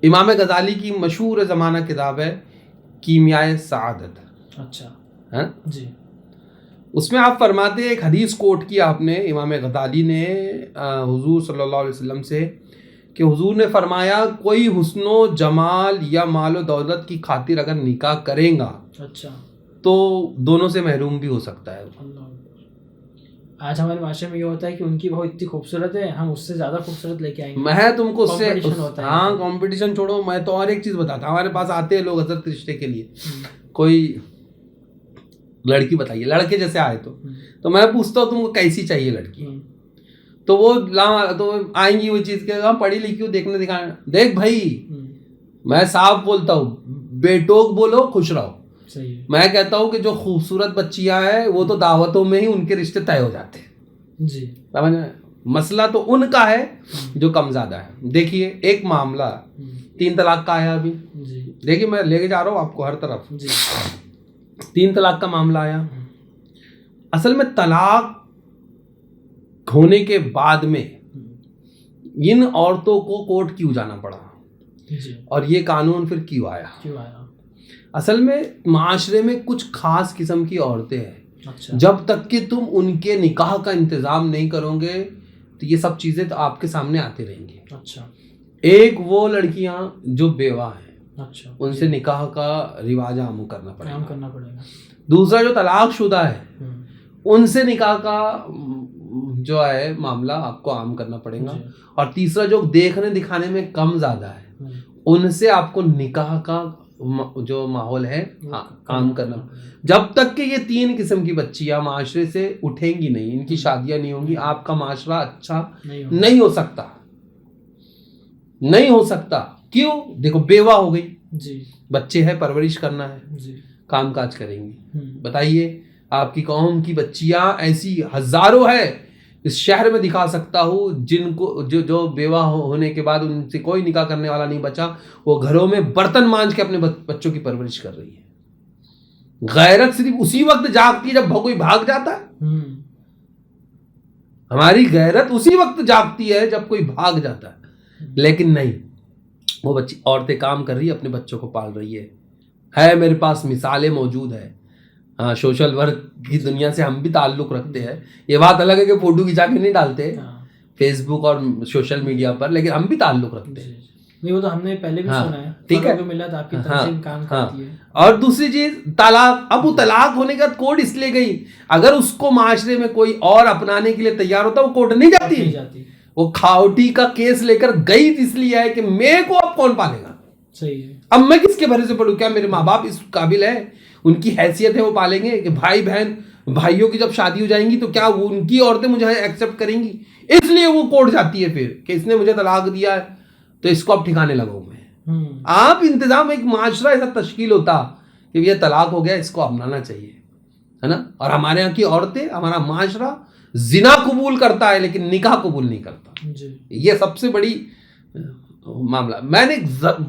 امام غزالی کی مشہور زمانہ کتاب ہے کیمیائے سعادت. اچھا. ہاں جی. اس میں آپ فرماتے ایک حدیث کوٹ کی آپ نے امام غزالی نے حضور صلی اللہ علیہ وسلم سے کہ حضور نے فرمایا کوئی حسن و جمال یا مال و دولت کی خاطر اگر نکاح کرے گا اچھا تو دونوں سے محروم بھی ہو سکتا ہے. آج ہمارے معاشرے میں یہ ہوتا ہے کہ ان کی بہو اتنی خوبصورت ہے، ہم اس سے زیادہ خوبصورت لے کے آئیں گے. میں تم کو اس سے ہاں کمپٹیشن چھوڑو. میں تو اور ایک چیز بتاتا ہوں. ہمارے پاس آتے ہیں لوگ حضرت رشتے کے لیے، کوئی لڑکی بتائیے، لڑکے جیسے آئے تو میں پوچھتا ہوں تم کو کیسی چاہیے لڑکی، تو وہ تو آئیں گی وہ چیز کے پڑھی لکھی ہو دیکھنے دکھانے. دیکھ بھائی میں صاف بولتا ہوں، بے ٹوک بولو خوش رہو. میں کہتا ہوں کہ جو خوبصورت بچیاں ہیں وہ تو دعوتوں میں ہی ان کے رشتے طے ہو جاتے ہیں. جی مسئلہ تو ان کا ہے جو کم زیادہ ہے. دیکھیے ایک معاملہ 3 طلاق کا آیا ابھی. دیکھیے میں لے کے جا رہا ہوں آپ کو ہر طرف. 3 طلاق کا معاملہ آیا. اصل میں طلاق ہونے کے بعد میں ان عورتوں کو کورٹ کیوں جانا پڑا اور یہ قانون پھر کیوں آیا؟ اصل میں معاشرے میں کچھ خاص قسم کی عورتیں ہیں، جب تک کہ تم ان کے نکاح کا انتظام نہیں کرو گے تو یہ سب چیزیں تو آپ کے سامنے آتی رہیں گی. اچھا. ایک وہ لڑکیاں جو بیوہ ہیں، اچھا، ان سے نکاح کا رواج عام کرنا پڑے گا. دوسرا جو طلاق شدہ ہے ان سے نکاح کا جو ہے معاملہ آپ کو عام کرنا پڑے گا. اور تیسرا جو دیکھنے دکھانے میں کم زیادہ ہے ان سے آپ کو نکاح کا جو ماحول ہے عام کرنا. جب تک کہ یہ 3 قسم کی بچیاں معاشرے سے اٹھیں گی نہیں، ان کی شادیاں نہیں ہوں گی، آپ کا معاشرہ اچھا نہیں ہو سکتا. نہیں ہو سکتا. کیوں؟ دیکھو بیوہ ہو گئی، بچے ہے، پرورش کرنا ہے، کام کاج کریں گی. بتائیے آپ کی قوم کی بچیاں ایسی ہزاروں ہے اس شہر میں دکھا سکتا ہوں جن کو جو بیوہ ہونے کے بعد ان سے کوئی نکاح کرنے والا نہیں بچا، وہ گھروں میں برتن مانج کے اپنے بچوں کی پرورش کر رہی ہے۔ غیرت صرف اسی وقت جاگتی ہے جب کوئی بھاگ جاتا ہے۔ ہماری غیرت اسی وقت جاگتی ہے جب کوئی بھاگ جاتا ہے، لیکن نہیں، وہ بچی عورتیں کام کر رہی ہے، اپنے بچوں کو پال رہی ہے میرے پاس مثالیں موجود ہے۔ ہاں، سوشل ورک کی دنیا سے ہم بھی تعلق رکھتے ہیں، یہ بات الگ ہے کہ فوٹو کھنچا کے نہیں ڈالتے فیس بک اور سوشل میڈیا پر، لیکن ہم بھی تعلق رکھتے ہیں۔ نہیں، وہ تو ہم نے پہلے بھی سنا ہے، ٹھیک ہے، ملت آپ کی تنظیم کام کرتی ہے۔ اور دوسری چیز طلاق، اب وہ طلاق ہونے کا کوڈ اس لیے گئی، اگر اس کو معاشرے میں کوئی اور اپنانے کے لیے تیار ہوتا وہ کوڈ نہیں جاتی، وہ کھاوٹی کا کیس لے کر گئی اس لیے ہے کہ میرے کو اب کون پالے گا، صحیح ہے، اب میں کس کے بھروسے پڑوں، کیا میرے ماں باپ اس قابل ہے، ان کی حیثیت ہے وہ پالیں گے، کہ بھائی بہن بھائیوں کی جب شادی ہو جائیں گی تو کیا ان کی عورتیں مجھے ایکسیپٹ کریں گی، اس لیے وہ کوڈ جاتی ہے پھر کہ اس نے مجھے طلاق دیا ہے تو اس کو اب ٹھکانے لگاؤں میں۔ آپ انتظام ایک معاشرہ ایسا تشکیل ہوتا کہ یہ طلاق ہو گیا، اس کو اپنانا چاہیے، ہے نا، اور ہمارے یہاں کی عورتیں، ہمارا معاشرہ زنا قبول کرتا ہے لیکن نکاح قبول نہیں کرتا، یہ سب سے بڑی معاملہ۔ میں نے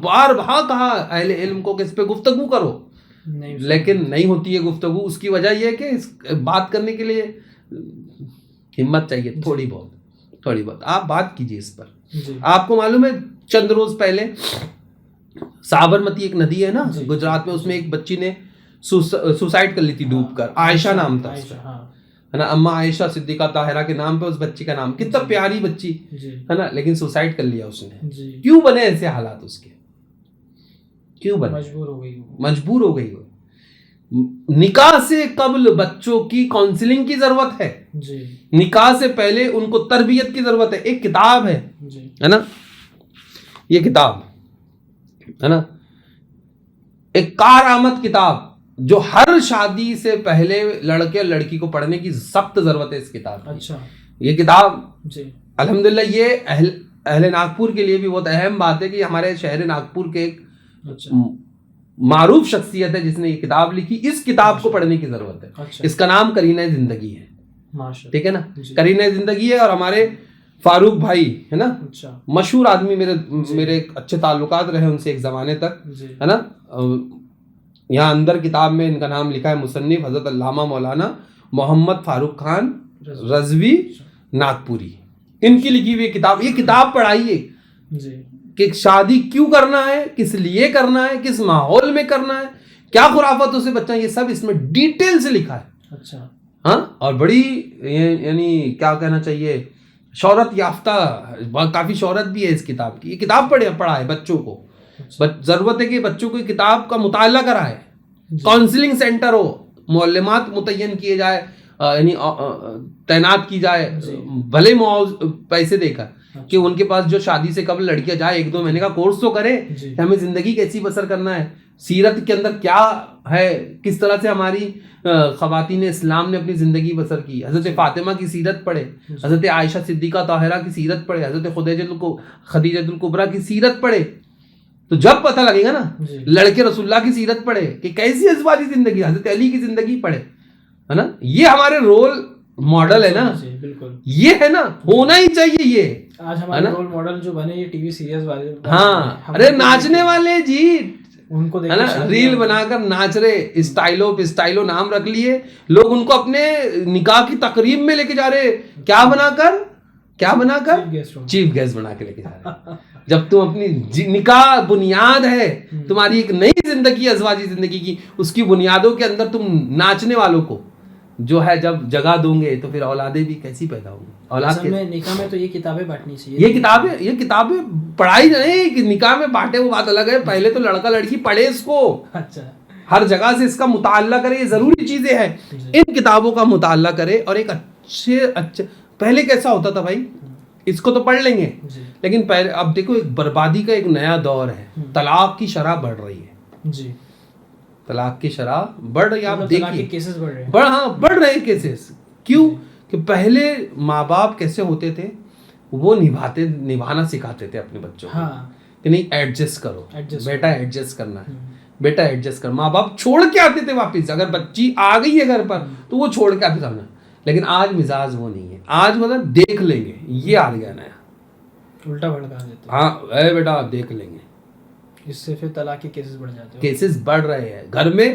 بار بار کہا اہل علم کو کہ اس پہ گفتگو کرو، لیکن نہیں ہوتی ہے گفتگو۔ اس کی وجہ یہ ہے کہ اس بات کرنے کے لیے ہمت چاہیے، تھوڑی بہت آپ بات کیجیے اس پر۔ آپ کو معلوم ہے چند روز پہلے سابرمتی ایک ندی ہے نا گجرات میں، اس میں ایک بچی نے سوسائڈ کر لی تھی ڈوب کر، عائشہ نام تھا اس کا، ہے نا، اما عائشہ صدیقہ طاہرہ کے نام پہ اس بچی کا نام، کتنا پیاری بچی ہے نا، لیکن سوسائڈ کر لیا اس نے۔ کیوں بنے ایسے حالات اس کے، کیوں بنے؟ مجبور ہو گئی وہ۔ نکاح سے قبل بچوں کی کاؤنسلنگ کی ضرورت ہے، نکاح سے پہلے ان کو تربیت کی ضرورت ہے۔ ایک کتاب ہے نا، یہ کتاب ہے نا، ایک کارآمد کتاب جو ہر شادی سے پہلے لڑکے اور لڑکی کو پڑھنے کی سخت ضرورت ہے اس کتاب۔ اچھا، یہ کتاب الحمدللہ یہ اہل ناگپور کے لیے بھی بہت اہم بات ہے کہ ہمارے شہر ناگپور کے ایک معروف شخصیت ہے جس نے یہ کتاب لکھی، اس کتاب کو پڑھنے کی ضرورت ہے۔ اس کا نام کرینہ زندگی ہے، ٹھیک ہے نا، کرینہ زندگی ہے۔ اور ہمارے فاروق بھائی ہے نا، مشہور آدمی، میرے اچھے تعلقات رہے ان سے ایک زمانے تک، ہے نا، یہاں اندر کتاب میں ان کا نام لکھا ہے، مصنف حضرت علامہ مولانا محمد فاروق خان رضوی ناگپوری، ان کی لکھی ہوئی کتاب۔ یہ کتاب پڑھائیے کہ شادی کیوں کرنا ہے، کس لیے کرنا ہے، کس ماحول میں کرنا ہے، کیا خرافاتوں سے بچنا ہے، یہ سب اس میں ڈیٹیل سے لکھا ہے۔ اچھا، ہاں، اور بڑی یعنی کیا کہنا چاہیے، شہرت یافتہ، کافی شہرت بھی ہے اس کتاب کی۔ یہ کتاب پڑھا ہے بچوں کو، ضرورت ہے کہ بچوں کو کتاب کا مطالعہ کرائے، کاؤنسلنگ سینٹر ہو، معلمات متعین کیے جائے، یعنی تعینات کی جائے، بھلے پیسے دے کر، کہ ان کے پاس جو شادی سے قبل لڑکیاں جائے، 1-2 مہینے کا کورس تو کرے کہ ہمیں زندگی کیسی بسر کرنا ہے، سیرت کے اندر کیا ہے، کس طرح سے ہماری خواتین اسلام نے اپنی زندگی بسر کی، حضرت فاطمہ کی سیرت پڑھے، حضرت عائشہ صدیقہ طاہرہ کی سیرت پڑھے، حضرت خدیجہ الکبریٰ کی سیرت پڑھے، تو جب پتہ لگے گا نا، لڑکے رسول اللہ کی سیرت پڑھے کہ کیسی ازواجی زندگی، حضرت علی کی زندگی پڑھے، ہے نا، یہ ہمارے رول ماڈل ہے نا، یہ ہے نا، ہونا ہی چاہیے۔ یہ آج ہمارے رول ماڈل جو بنے یہ ٹی وی سیریز والے، ہاں، ارے ناچنے والے جی، ان کو ہے نا، ریل بنا کر ناچ رہے، اسٹائلو نام رکھ لیے لوگ، ان کو اپنے نکاح کی تقریب میں لے کے جا رہے، کیا بنا کر چیف گیسٹ بنا کے لے کے جا رہے۔ جب تم اپنی نکاح بنیاد ہے تمہاری ایک نئی زندگی، ازواجی زندگی کی، اس کی بنیادوں کے اندر تم ناچنے والوں کو جو ہے جب جگہ دوں گے تو پھر اولادیں بھی کیسی پیدا ہوں گی۔ اولاد میں نکاح میں تو یہ کتابیں بانٹنی چاہیے، یہ کتابیں پڑھائی جائیں کہ نکاح میں بانٹے، وہ بات الگ ہے، پہلے تو لڑکا لڑکی پڑھے اس کو، اچھا، ہر جگہ سے اس کا مطالعہ کرے، یہ ضروری چیزیں ہیں، ان کتابوں کا مطالعہ کرے۔ اور ایک اچھے پہلے کیسا ہوتا تھا بھائی، اس کو تو پڑھ لیں گے، لیکن پہلے اب دیکھو ایک بربادی کا ایک نیا دور ہے، طلاق کی شرح بڑھ رہی ہے جی، طلاق کی شرح بڑھ رہی ہے، آپ دیکھیے کیسز بڑھ رہے ہیں کیسز۔ کیوں کہ پہلے ماں باپ کیسے ہوتے تھے، وہ نبھانا سکھاتے تھے اپنے بچوں کو کہ نہیں ایڈجسٹ کرو بیٹا، ایڈجسٹ کرنا ہے بیٹا، ایڈجسٹ کر۔ ماں باپ چھوڑ کے آتے تھے واپس، اگر بچی آ گئی ہے گھر پر تو وہ چھوڑ کے آتے سامنے، لیکن آج مزاج وہ نہیں ہے. آج مطلب دیکھ لیں گے, یہ آ گیا نیا, الٹا بھڑکا دیتے. ہاں اے بیٹا آپ دیکھ لیں گے. اس سے پھر طلاق کے کیسز بڑھ جاتے ہیں. کیسز بڑھ رہے ہیں, گھر میں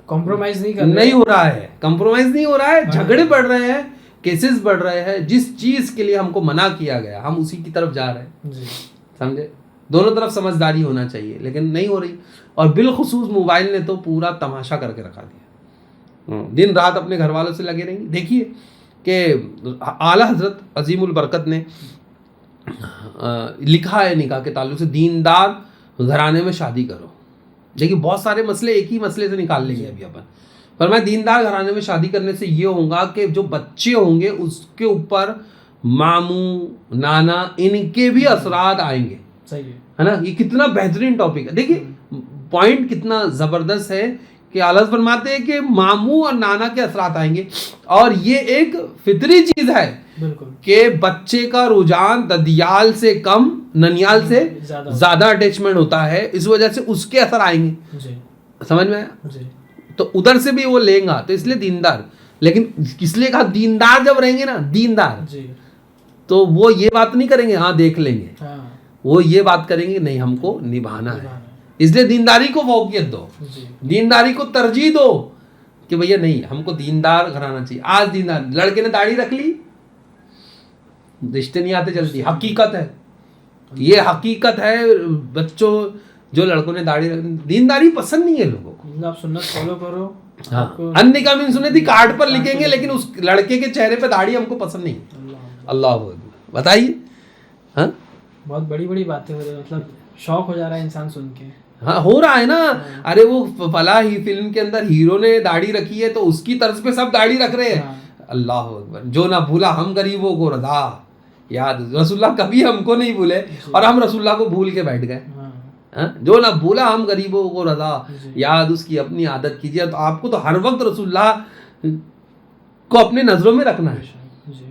کمپرومائز نہیں ہو رہا ہے, کمپرومائز نہیں ہو رہا ہے, جھگڑے بڑھ رہے ہیں, کیسز بڑھ رہے ہیں. جس چیز کے لیے ہم کو منع کیا گیا ہم اسی کی طرف جا رہے ہیں. سمجھے, دونوں طرف سمجھداری ہونا چاہیے لیکن نہیں ہو رہی. اور بالخصوص موبائل نے تو پورا تماشا کر کے رکھا دیا. دن رات اپنے گھر والوں سے لگے رہیں گے. دیکھیے کہ اعلیٰ حضرت عظیم البرکت نے لکھا ہے نکاح کے تعلق سے, دیندار گھرانے میں شادی کرو. دیکھیے بہت سارے مسئلے ایک ہی مسئلے سے نکال لیں گے ابھی اپن. پر میں دیندار گھرانے میں شادی کرنے سے یہ ہوگا کہ جو بچے ہوں گے اس کے اوپر ماموں نانا ان کے بھی اثرات آئیں گے. صحیح ہے نا, یہ کتنا بہترین ٹاپک ہے. دیکھیے پوائنٹ کتنا زبردست ہے کہ اعلیٰ فرماتے ہیں کہ ماموں اور نانا کے اثرات آئیں گے. اور یہ ایک فطری چیز ہے کہ بچے کا رجحان ددیال سے کم ننیال سے زیادہ اٹیچمنٹ ہوتا ہے, اس وجہ سے اس کے اثر آئیں گے. سمجھ میں آیا, تو ادھر سے بھی وہ لیں گا. تو اس لیے دیندار, لیکن کس لیے کہا دیندار جب رہیں گے نا دیندار, تو وہ یہ بات نہیں کریں گے ہاں دیکھ لیں گے, وہ یہ بات کریں گے نہیں ہم کو نبھانا ہے. اس لیے دینداری کو فوقیت دو, دینداری کو ترجیح دو کہ بھیا نہیں ہم کو دیندار گھرانا چاہیے. آج دیندار لڑکے نے داڑھی رکھ لی رشتے نہیں آتے جلدی. حقیقت ہے, یہ حقیقت ہے. بچوں جو لڑکوں نے داڑھی رکھ, دینداری پسند نہیں ہے لوگوں کو. آپ سنت فالو کرو. ہاں ان نکاح من سنتی کارڈ پر لکھیں گے لیکن اس لڑکے کے چہرے پہ داڑھی ہم کو پسند نہیں. اللہ بتائیے. ہاں بہت بڑی بڑی باتیں ہو رہی ہیں, مطلب شوق ہو جا رہا ہے انسان سن کے. ہاں ہو رہا ہے نا. ارے وہ فلاں ہی فلم کے اندر ہیرو نے داڑھی رکھی ہے تو اس کی طرز پہ سب داڑھی رکھ رہے ہیں. اللہ اکبر. جو نہ بھولا ہم غریبوں کو رضا, یاد رسول اللہ کبھی ہم کو نہیں بھولے اور ہم رسول اللہ کو بھول کے بیٹھ گئے. جو نہ بھولا ہم غریبوں کو رضا, یاد اس کی اپنی عادت کیجیے. تو آپ کو تو ہر وقت رسول اللہ کو اپنے نظروں میں رکھنا ہے,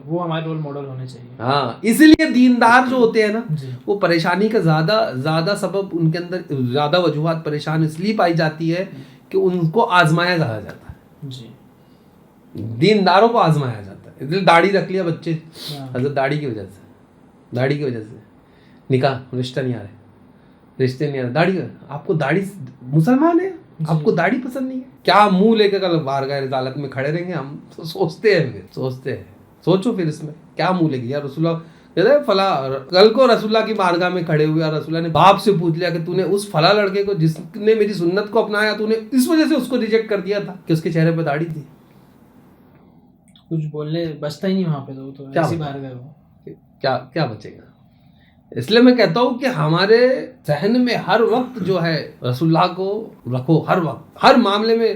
وہ ہمارے رول ماڈل ہونے چاہیے. ہاں اس لیے دیندار جو ہوتے ہیں نا وہ پریشانی کا زیادہ سبب ان کے اندر زیادہ وجوہات پریشان اس لیے پائی جاتی ہے کہ ان کو آزمایا جاتا ہے. دینداروں کو آزمایا جاتا ہے. اس لیے داڑھی رکھ لیا بچے, حضرت داڑھی کی وجہ سے نکاح رشتہ نہیں آ رہے, رشتے نہیں آ رہے. داڑھی, آپ کو داڑھی, مسلمان ہے آپ کو داڑھی پسند نہیں ہے, کیا منہ لے کے کل بارگاہ رسالت میں کھڑے رہیں گے ہم؟ سوچتے ہیں سوچو پھر اس میں کیا منہ لے گیا. رسول اللہ فلاں کل کو رسول اللہ کی بارگاہ میں کھڑے ہوئے اور رسول اللہ نے باپ سے پوچھ لیا کہ تو نے اس فلاں لڑکے کو جس نے میری سنت کو اپنایا تو نے اس وجہ سے اس کو ریجیکٹ کر دیا تھا کہ اس کے چہرے پہ داڑھی تھی. کچھ بولنے بچتا ہی نہیں وہاں پہ, تو ایسی بارگاہ ہو کیا بچے گا. اس لیے میں کہتا ہوں کہ ہمارے ذہن میں ہر وقت جو ہے رسول اللہ کو رکھو. ہر وقت ہر معاملے میں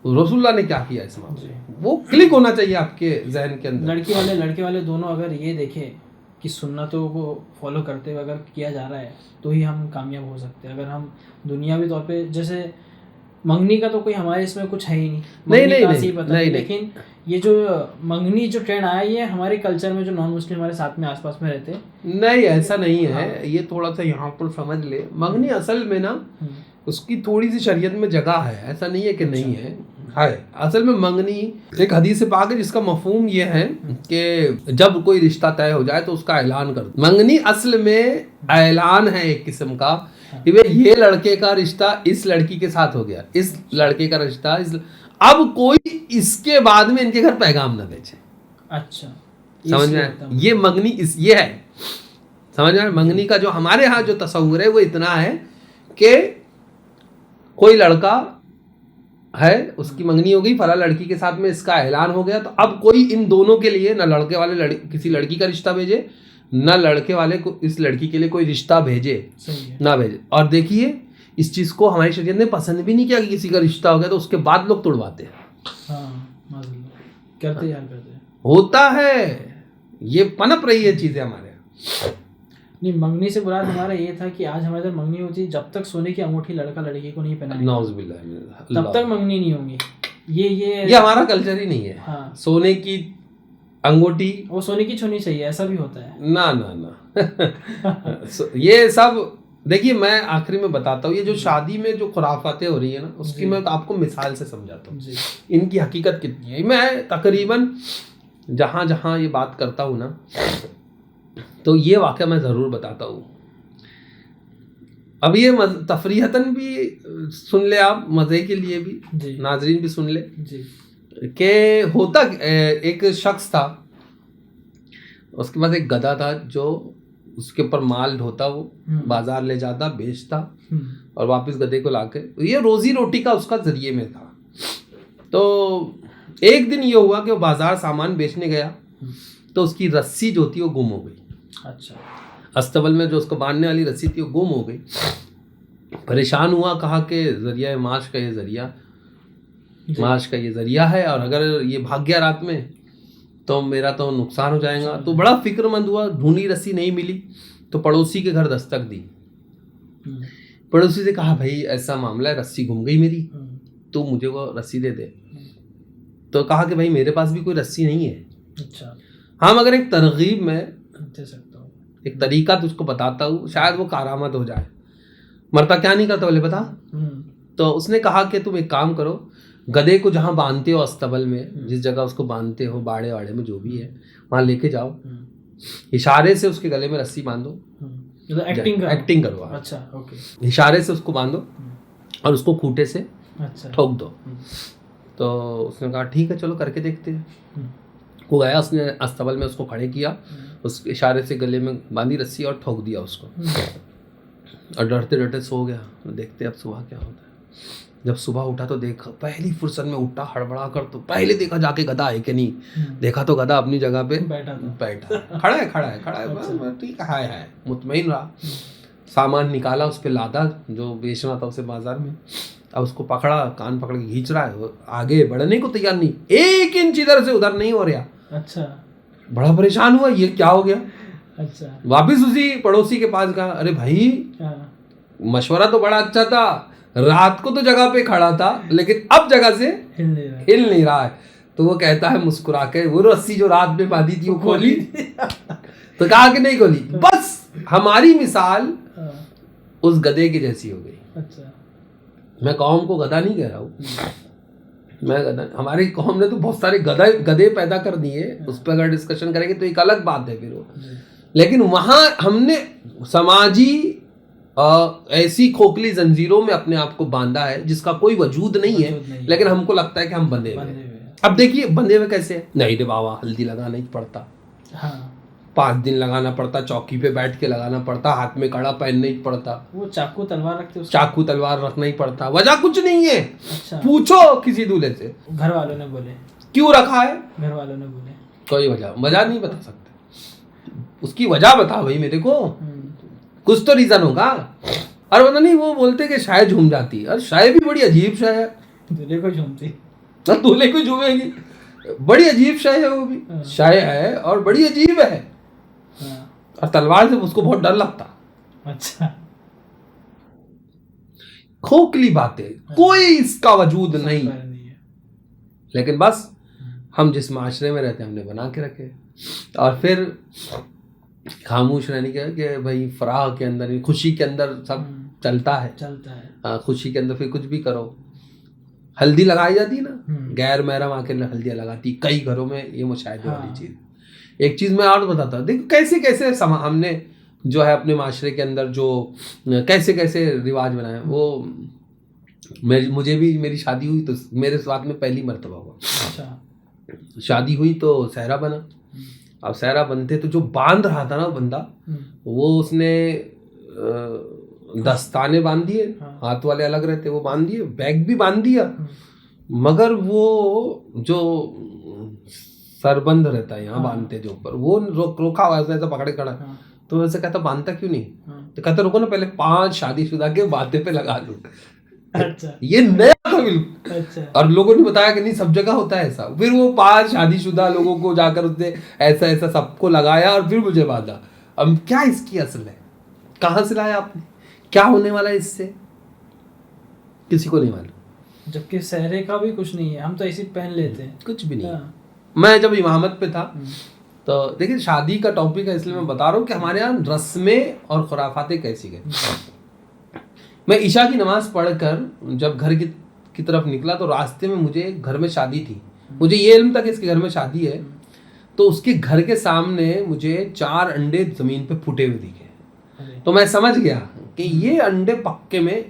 رسول اللہ نے کیا کیا اس معاملے میں وہ کلک ہونا چاہیے آپ کے ذہن کے اندر. لڑکے والے دونوں اگر یہ دیکھیں کہ سنتوں کو فالو کرتے ہوئے اگر کیا جا رہا ہے تو ہی ہم کامیاب ہو سکتے ہیں. اگر ہم دنیاوی طور پہ, جیسے منگنی کا تو کوئی ہمارے اس میں کچھ ہے ہی نہیں, لیکن یہ جو منگنی جو ٹرینڈ آیا یہ ہمارے کلچر میں جو نان مسلم ہمارے ساتھ میں آس پاس میں رہتے نہیں, ایسا نہیں ہے. یہ تھوڑا سا یہاں پر سمجھ لے, منگنی اصل میں نا اس کی تھوڑی سی شریعت میں جگہ ہے, ایسا نہیں ہے کہ نہیں ہے. اصل میں منگنی ایک حدیث پاک ہے جس کا مفہوم یہ ہے کہ جب کوئی رشتہ طے ہو جائے تو اس کا اعلان کر دو. منگنی اصل میں اعلان ہے ایک قسم کا کہ یہ لڑکے کا رشتہ اس لڑکی کے ساتھ ہو گیا, اس لڑکے کا رشتہ اب کوئی اس کے بعد میں ان کے گھر پیغام نہ بھیجے. اچھا سمجھ میں, یہ منگنی یہ ہے. سمجھ میں, منگنی کا جو ہمارے ہاں جو تصور ہے وہ اتنا ہے کہ کوئی لڑکا ہے, اس کی منگنی ہو گئی, فلاں لڑکی کے ساتھ میں اس کا اعلان ہو گیا, تو اب کوئی ان دونوں کے لیے نہ لڑکے والے کسی لڑکی کا رشتہ بھیجے نہ لڑکے والے کو اس لڑکی کے لیے کوئی رشتہ بھیجے نہ بھیجے. اور دیکھیے اس چیز کو ہماری شریعت نے پسند بھی نہیں کیا کہ کسی کا رشتہ ہو گیا تو اس کے بعد لوگ توڑواتے ہیں. ہوتا ہے, یہ پنپ رہی ہے چیزیں ہمارے یہاں. نہیں, منگنی سے مراد ہمارا یہ تھا کہ آج ہمارے ادھر منگنی ہوتی ہے جب تک سونے کی انگوٹھی لڑکا لڑکی کو نہیں پہنائے نعوذ باللہ تب تک منگنی نہیں ہوگی. یہ ہمارا کلچر ہی نہیں ہے. سونے کی انگوٹھی وہ سونے کی چھونی چاہیے, ایسا بھی ہوتا ہے. نہ یہ سب دیکھیے میں آخری میں بتاتا ہوں، یہ جو شادی میں جو خرافاتیں ہو رہی ہیں نا، اس کی میں آپ کو مثال سے سمجھاتا ہوں ان کی حقیقت کتنی ہے. میں تقریباً جہاں جہاں یہ بات کرتا ہوں نا، تو یہ واقعہ میں ضرور بتاتا ہوں. اب یہ تفریحتاً بھی سن لے آپ، مزے کے لیے بھی ناظرین بھی سن لے کہ ہوتا ایک شخص تھا، اس کے پاس ایک گدھا تھا جو اس کے اوپر مال ڈھوتا، وہ بازار لے جاتا، بیچتا اور واپس گدھے کو لا کے، یہ روزی روٹی کا اس کا ذریعے میں تھا. تو ایک دن یہ ہوا کہ وہ بازار سامان بیچنے گیا تو اس کی رسی جو تھی وہ گم ہو گئی. اچھا. استبل میں جو اس کو باندھنے والی رسی تھی وہ گم ہو گئی. پریشان ہوا، کہا کہ ذریعہ معاش کا یہ ذریعہ معاش کا یہ ذریعہ ہے، اور اگر یہ بھاگ گیا رات میں تو میرا تو نقصان ہو جائے گا. تو بڑا فکر مند ہوا، ڈھونڈی رسی نہیں ملی تو پڑوسی کے گھر دستک دی. پڑوسی سے کہا بھائی ایسا معاملہ ہے، رسی گم گئی میری، تو مجھے وہ رسی دے دے. تو کہا کہ بھائی میرے پاس بھی کوئی رسی نہیں ہے. اچھا. ہاں مگر ایک ترغیب میں دے سکتا ہوں، ایک طریقہ تجھ کو بتاتا ہوں، شاید وہ کارآمد ہو جائے. مرتا کیا نہیں کرتا بولے بتا. تو اس نے کہا کہ تم ایک کام کرو، گدھے کو جہاں باندھتے ہو استبل میں، جس جگہ اس کو باندھتے ہو، باڑے واڑے میں جو بھی ہے، وہاں لے کے جاؤ، اشارے سے اس کے گلے میں رسی باندھو، ایکٹنگ کرو. اچھا اوکے. اشارے سے اس کو باندھو اور اس کو کھوٹے سے ٹھوک دو. تو اس نے کہا ٹھیک ہے چلو کر کے دیکھتے ہیں. وہ گیا، اس نے استبل میں اس کو کھڑے کیا، اس اشارے سے گلے میں باندھی رسی اور ٹھوک دیا اس کو، اور ڈرتے ڈرتے سو گیا. دیکھتے اب صبح کیا ہوتا ہے. جب صبح اٹھا تو دیکھا، پہلی فرصت میں اٹھا ہڑبڑا کر، تو پہلے دیکھا جا کے گدھا ہے کہ نہیں. دیکھا تو گدھا اپنی جگہ پہ بیٹھا، کھڑا ہے. ٹھیک ہے، مطمئن رہا. سامان نکالا، اس پہ لادا جو بیچنا تھا اسے بازار میں. اب اس کو پکڑا، کان پکڑ کے کھینچ رہا ہے، آگے بڑھنے کو تیار نہیں، 1 انچ ادھر سے ادھر نہیں ہو رہا. اچھا. بڑا پریشان ہوا، یہ کیا ہو گیا. اچھا. واپس اسی پڑوسی کے پاس گیا، ارے بھائی مشورہ تو بڑا اچھا تھا، رات کو تو جگہ پہ کھڑا تھا لیکن اب جگہ سے ہل نہیں رہا ہے. تو وہ کہتا ہے مسکرا کے، وہ رسی جو رات میں باندھی تھی وہ کھولی. تو کہا کہ نہیں کھولی. بس ہماری مثال اس گدھے کی جیسی ہو گئی. اچھا. میں قوم کو گدھا نہیں کہہ رہا ہوں، میں گدھا، ہماری قوم نے تو بہت سارے گدھے پیدا کر دیے، اس پہ اگر ڈسکشن کریں گے تو ایک الگ بات ہے پھر وہ. لیکن وہاں ہم نے سماجی ایسی کھوکھلی زنجیروں میں اپنے آپ کو باندھا ہے جس کا کوئی وجود نہیں ہے، لیکن ہم کو لگتا ہے کہ ہم بندھے ہوئے ہیں. اب دیکھیے بندھے ہوئے کیسے، نہیں رے بابا ہلدی لگانا ہی پڑتا، 5 دن لگانا پڑتا، چوکی پہ بیٹھ کے لگانا پڑتا، ہاتھ میں کڑا پہننا ہی پڑتا، وہ چاقو تلوار رکھنا ہی پڑتا. وجہ کچھ نہیں ہے. پوچھو کسی دولہے سے، گھر والوں نے بولے کیوں رکھا ہے، گھر والوں نے بولے کوئی وجہ نہیں بتا سکتے. اس کی وجہ بتا بھائی میرے کو، کچھ تو ریزن ہوگا. اور پتہ نہیں وہ بولتے کہ شے جھوم جاتی، اور شے بھی بڑی عجیب شے ہے. دولہے کو جھومتی، دولہے کو جھومے گی، بڑی عجیب شے ہے. وہ بھی شے ہے اور بڑی عجیب ہے، اور تلوار سے اس کو بہت ڈر لگتا. اچھا. کھوکھلی باتیں، کوئی اس کا وجود نہیں. لیکن بس ہم جس معاشرے میں رہتے ہیں ہم نے بنا کے رکھے، اور پھر خاموش رہنے کے کہ بھائی فراغ کے اندر، خوشی کے اندر سب چلتا ہے. خوشی کے اندر پھر کچھ بھی کرو. ہلدی لگائی جاتی نا، غیر محرم آ کے ہلدیاں لگاتی، کئی گھروں میں یہ مشاہدے والی چیز. ایک چیز میں اور بتاتا ہوں، دیکھو کیسے کیسے ہم نے جو ہے اپنے معاشرے کے اندر جو کیسے کیسے رواج بنائے. وہ مجھے بھی میری شادی ہوئی تو میرے ساتھ میں پہلی مرتبہ ہوا. شادی ہوئی تو سہرا بنا. اب سہرا بنتے تو جو باندھ رہا تھا نا بندہ، وہ اس نے دستانے باندھ دیے، ہاتھ والے الگ رہتے وہ باندھ دیے، بیگ بھی باندھ دیا، مگر وہ جو سربند رہتا ہے یہاں باندھتے جو اوپر، وہ روکا ہوا ایسا پکڑے کھڑا. تو ویسے کہتا باندھتا کیوں نہیں؟ تو کہتا رکو نا پہلے 5 شادی شدہ کے باتیں پہ لگا دوں. یہ نیا تھا بالکل. اور لوگوں نے بتایا کہ نہیں سب جگہ ہوتا ہے ایسا. پھر وہ 5 شادی شدہ لوگوں کو جا کر اس نے ایسا ایسا سب کو لگایا اور پھر مجھے باندھا. اب کیا اس کی اصل ہے، کہاں سے لایا آپ نے، کیا ہونے والا ہے اس سے، کسی کو نہیں معلوم. جبکہ سہرے کا بھی کچھ نہیں ہے، ہم تو ایسے پہن لیتے ہیں، کچھ بھی نہیں. میں جب امامت پہ تھا تو دیکھیں شادی کا ٹاپک ہے اس لیے میں بتا رہا ہوں کہ ہمارے یہاں رسمیں اور خرافاتیں کیسی گئی. میں عشاء کی نماز پڑھ کر جب گھر کی طرف نکلا تو راستے میں مجھے گھر میں شادی تھی. مجھے یہ علم تھا کہ اس کے گھر میں شادی ہے. تو اس کے گھر کے سامنے مجھے 4 انڈے زمین پہ پھوٹے ہوئے دکھے. تو میں سمجھ گیا کہ یہ انڈے پکے میں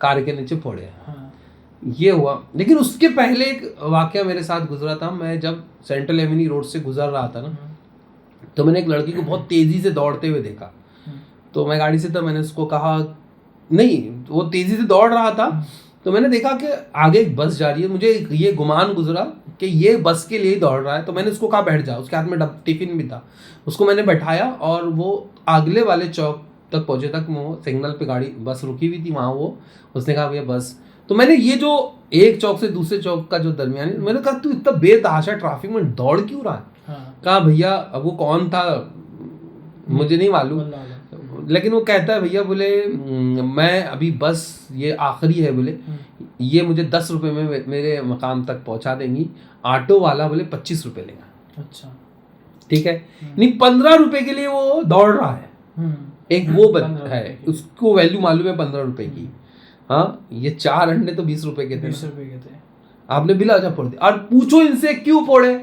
کار کے نیچے پھوڑے ہیں. یہ ہوا. لیکن اس کے پہلے ایک واقعہ میرے ساتھ گزرا تھا. میں جب سینٹرل ایونیو روڈ سے گزر رہا تھا نا, تو میں نے ایک لڑکی کو بہت تیزی سے دوڑتے ہوئے دیکھا. تو میں گاڑی سے تھا, میں نے اس کو کہا نہیں, وہ تیزی سے دوڑ رہا تھا. تو میں نے دیکھا کہ آگے ایک بس جا رہی ہے. مجھے یہ گمان گزرا کہ یہ بس کے لیے ہی دوڑ رہا ہے. تو میں نے اس کو کہا بیٹھ جا. اس کے ہاتھ میں ٹفن بھی تھا. اس کو میں نے بیٹھایا اور وہ اگلے والے چوک تک پہنچے تک وہ سگنل پہ گاڑی بس رکی ہوئی تھی. وہاں وہ اس نے کہا بھیا بس. تو میں نے یہ جو ایک چوک سے دوسرے چوک کا جو درمیان, میں نے کہا تو اتنا بے تحاشا ٹریفک میں دوڑ کیوں رہا ہے؟ کہا بھیا اب وہ کون تھا مجھے نہیں معلوم, لیکن وہ کہتا ہے بھیا بولے میں ابھی بس یہ آخری ہے بولے, یہ مجھے 10 روپے میں میرے مقام تک پہنچا دیں گی. آٹو والا بولے 25 روپے لے گا. اچھا ٹھیک ہے, نہیں 15 روپے کے لیے وہ دوڑ رہا ہے. ایک وہ ہے اس کو ویلیو معلوم ہے 15 روپے کی. ہاں یہ 4 انڈے تو 20 روپے کے تھے. آپ نے بلا وجہ پھوڑ دیا. اور پوچھو ان سے کیوں پھوڑے.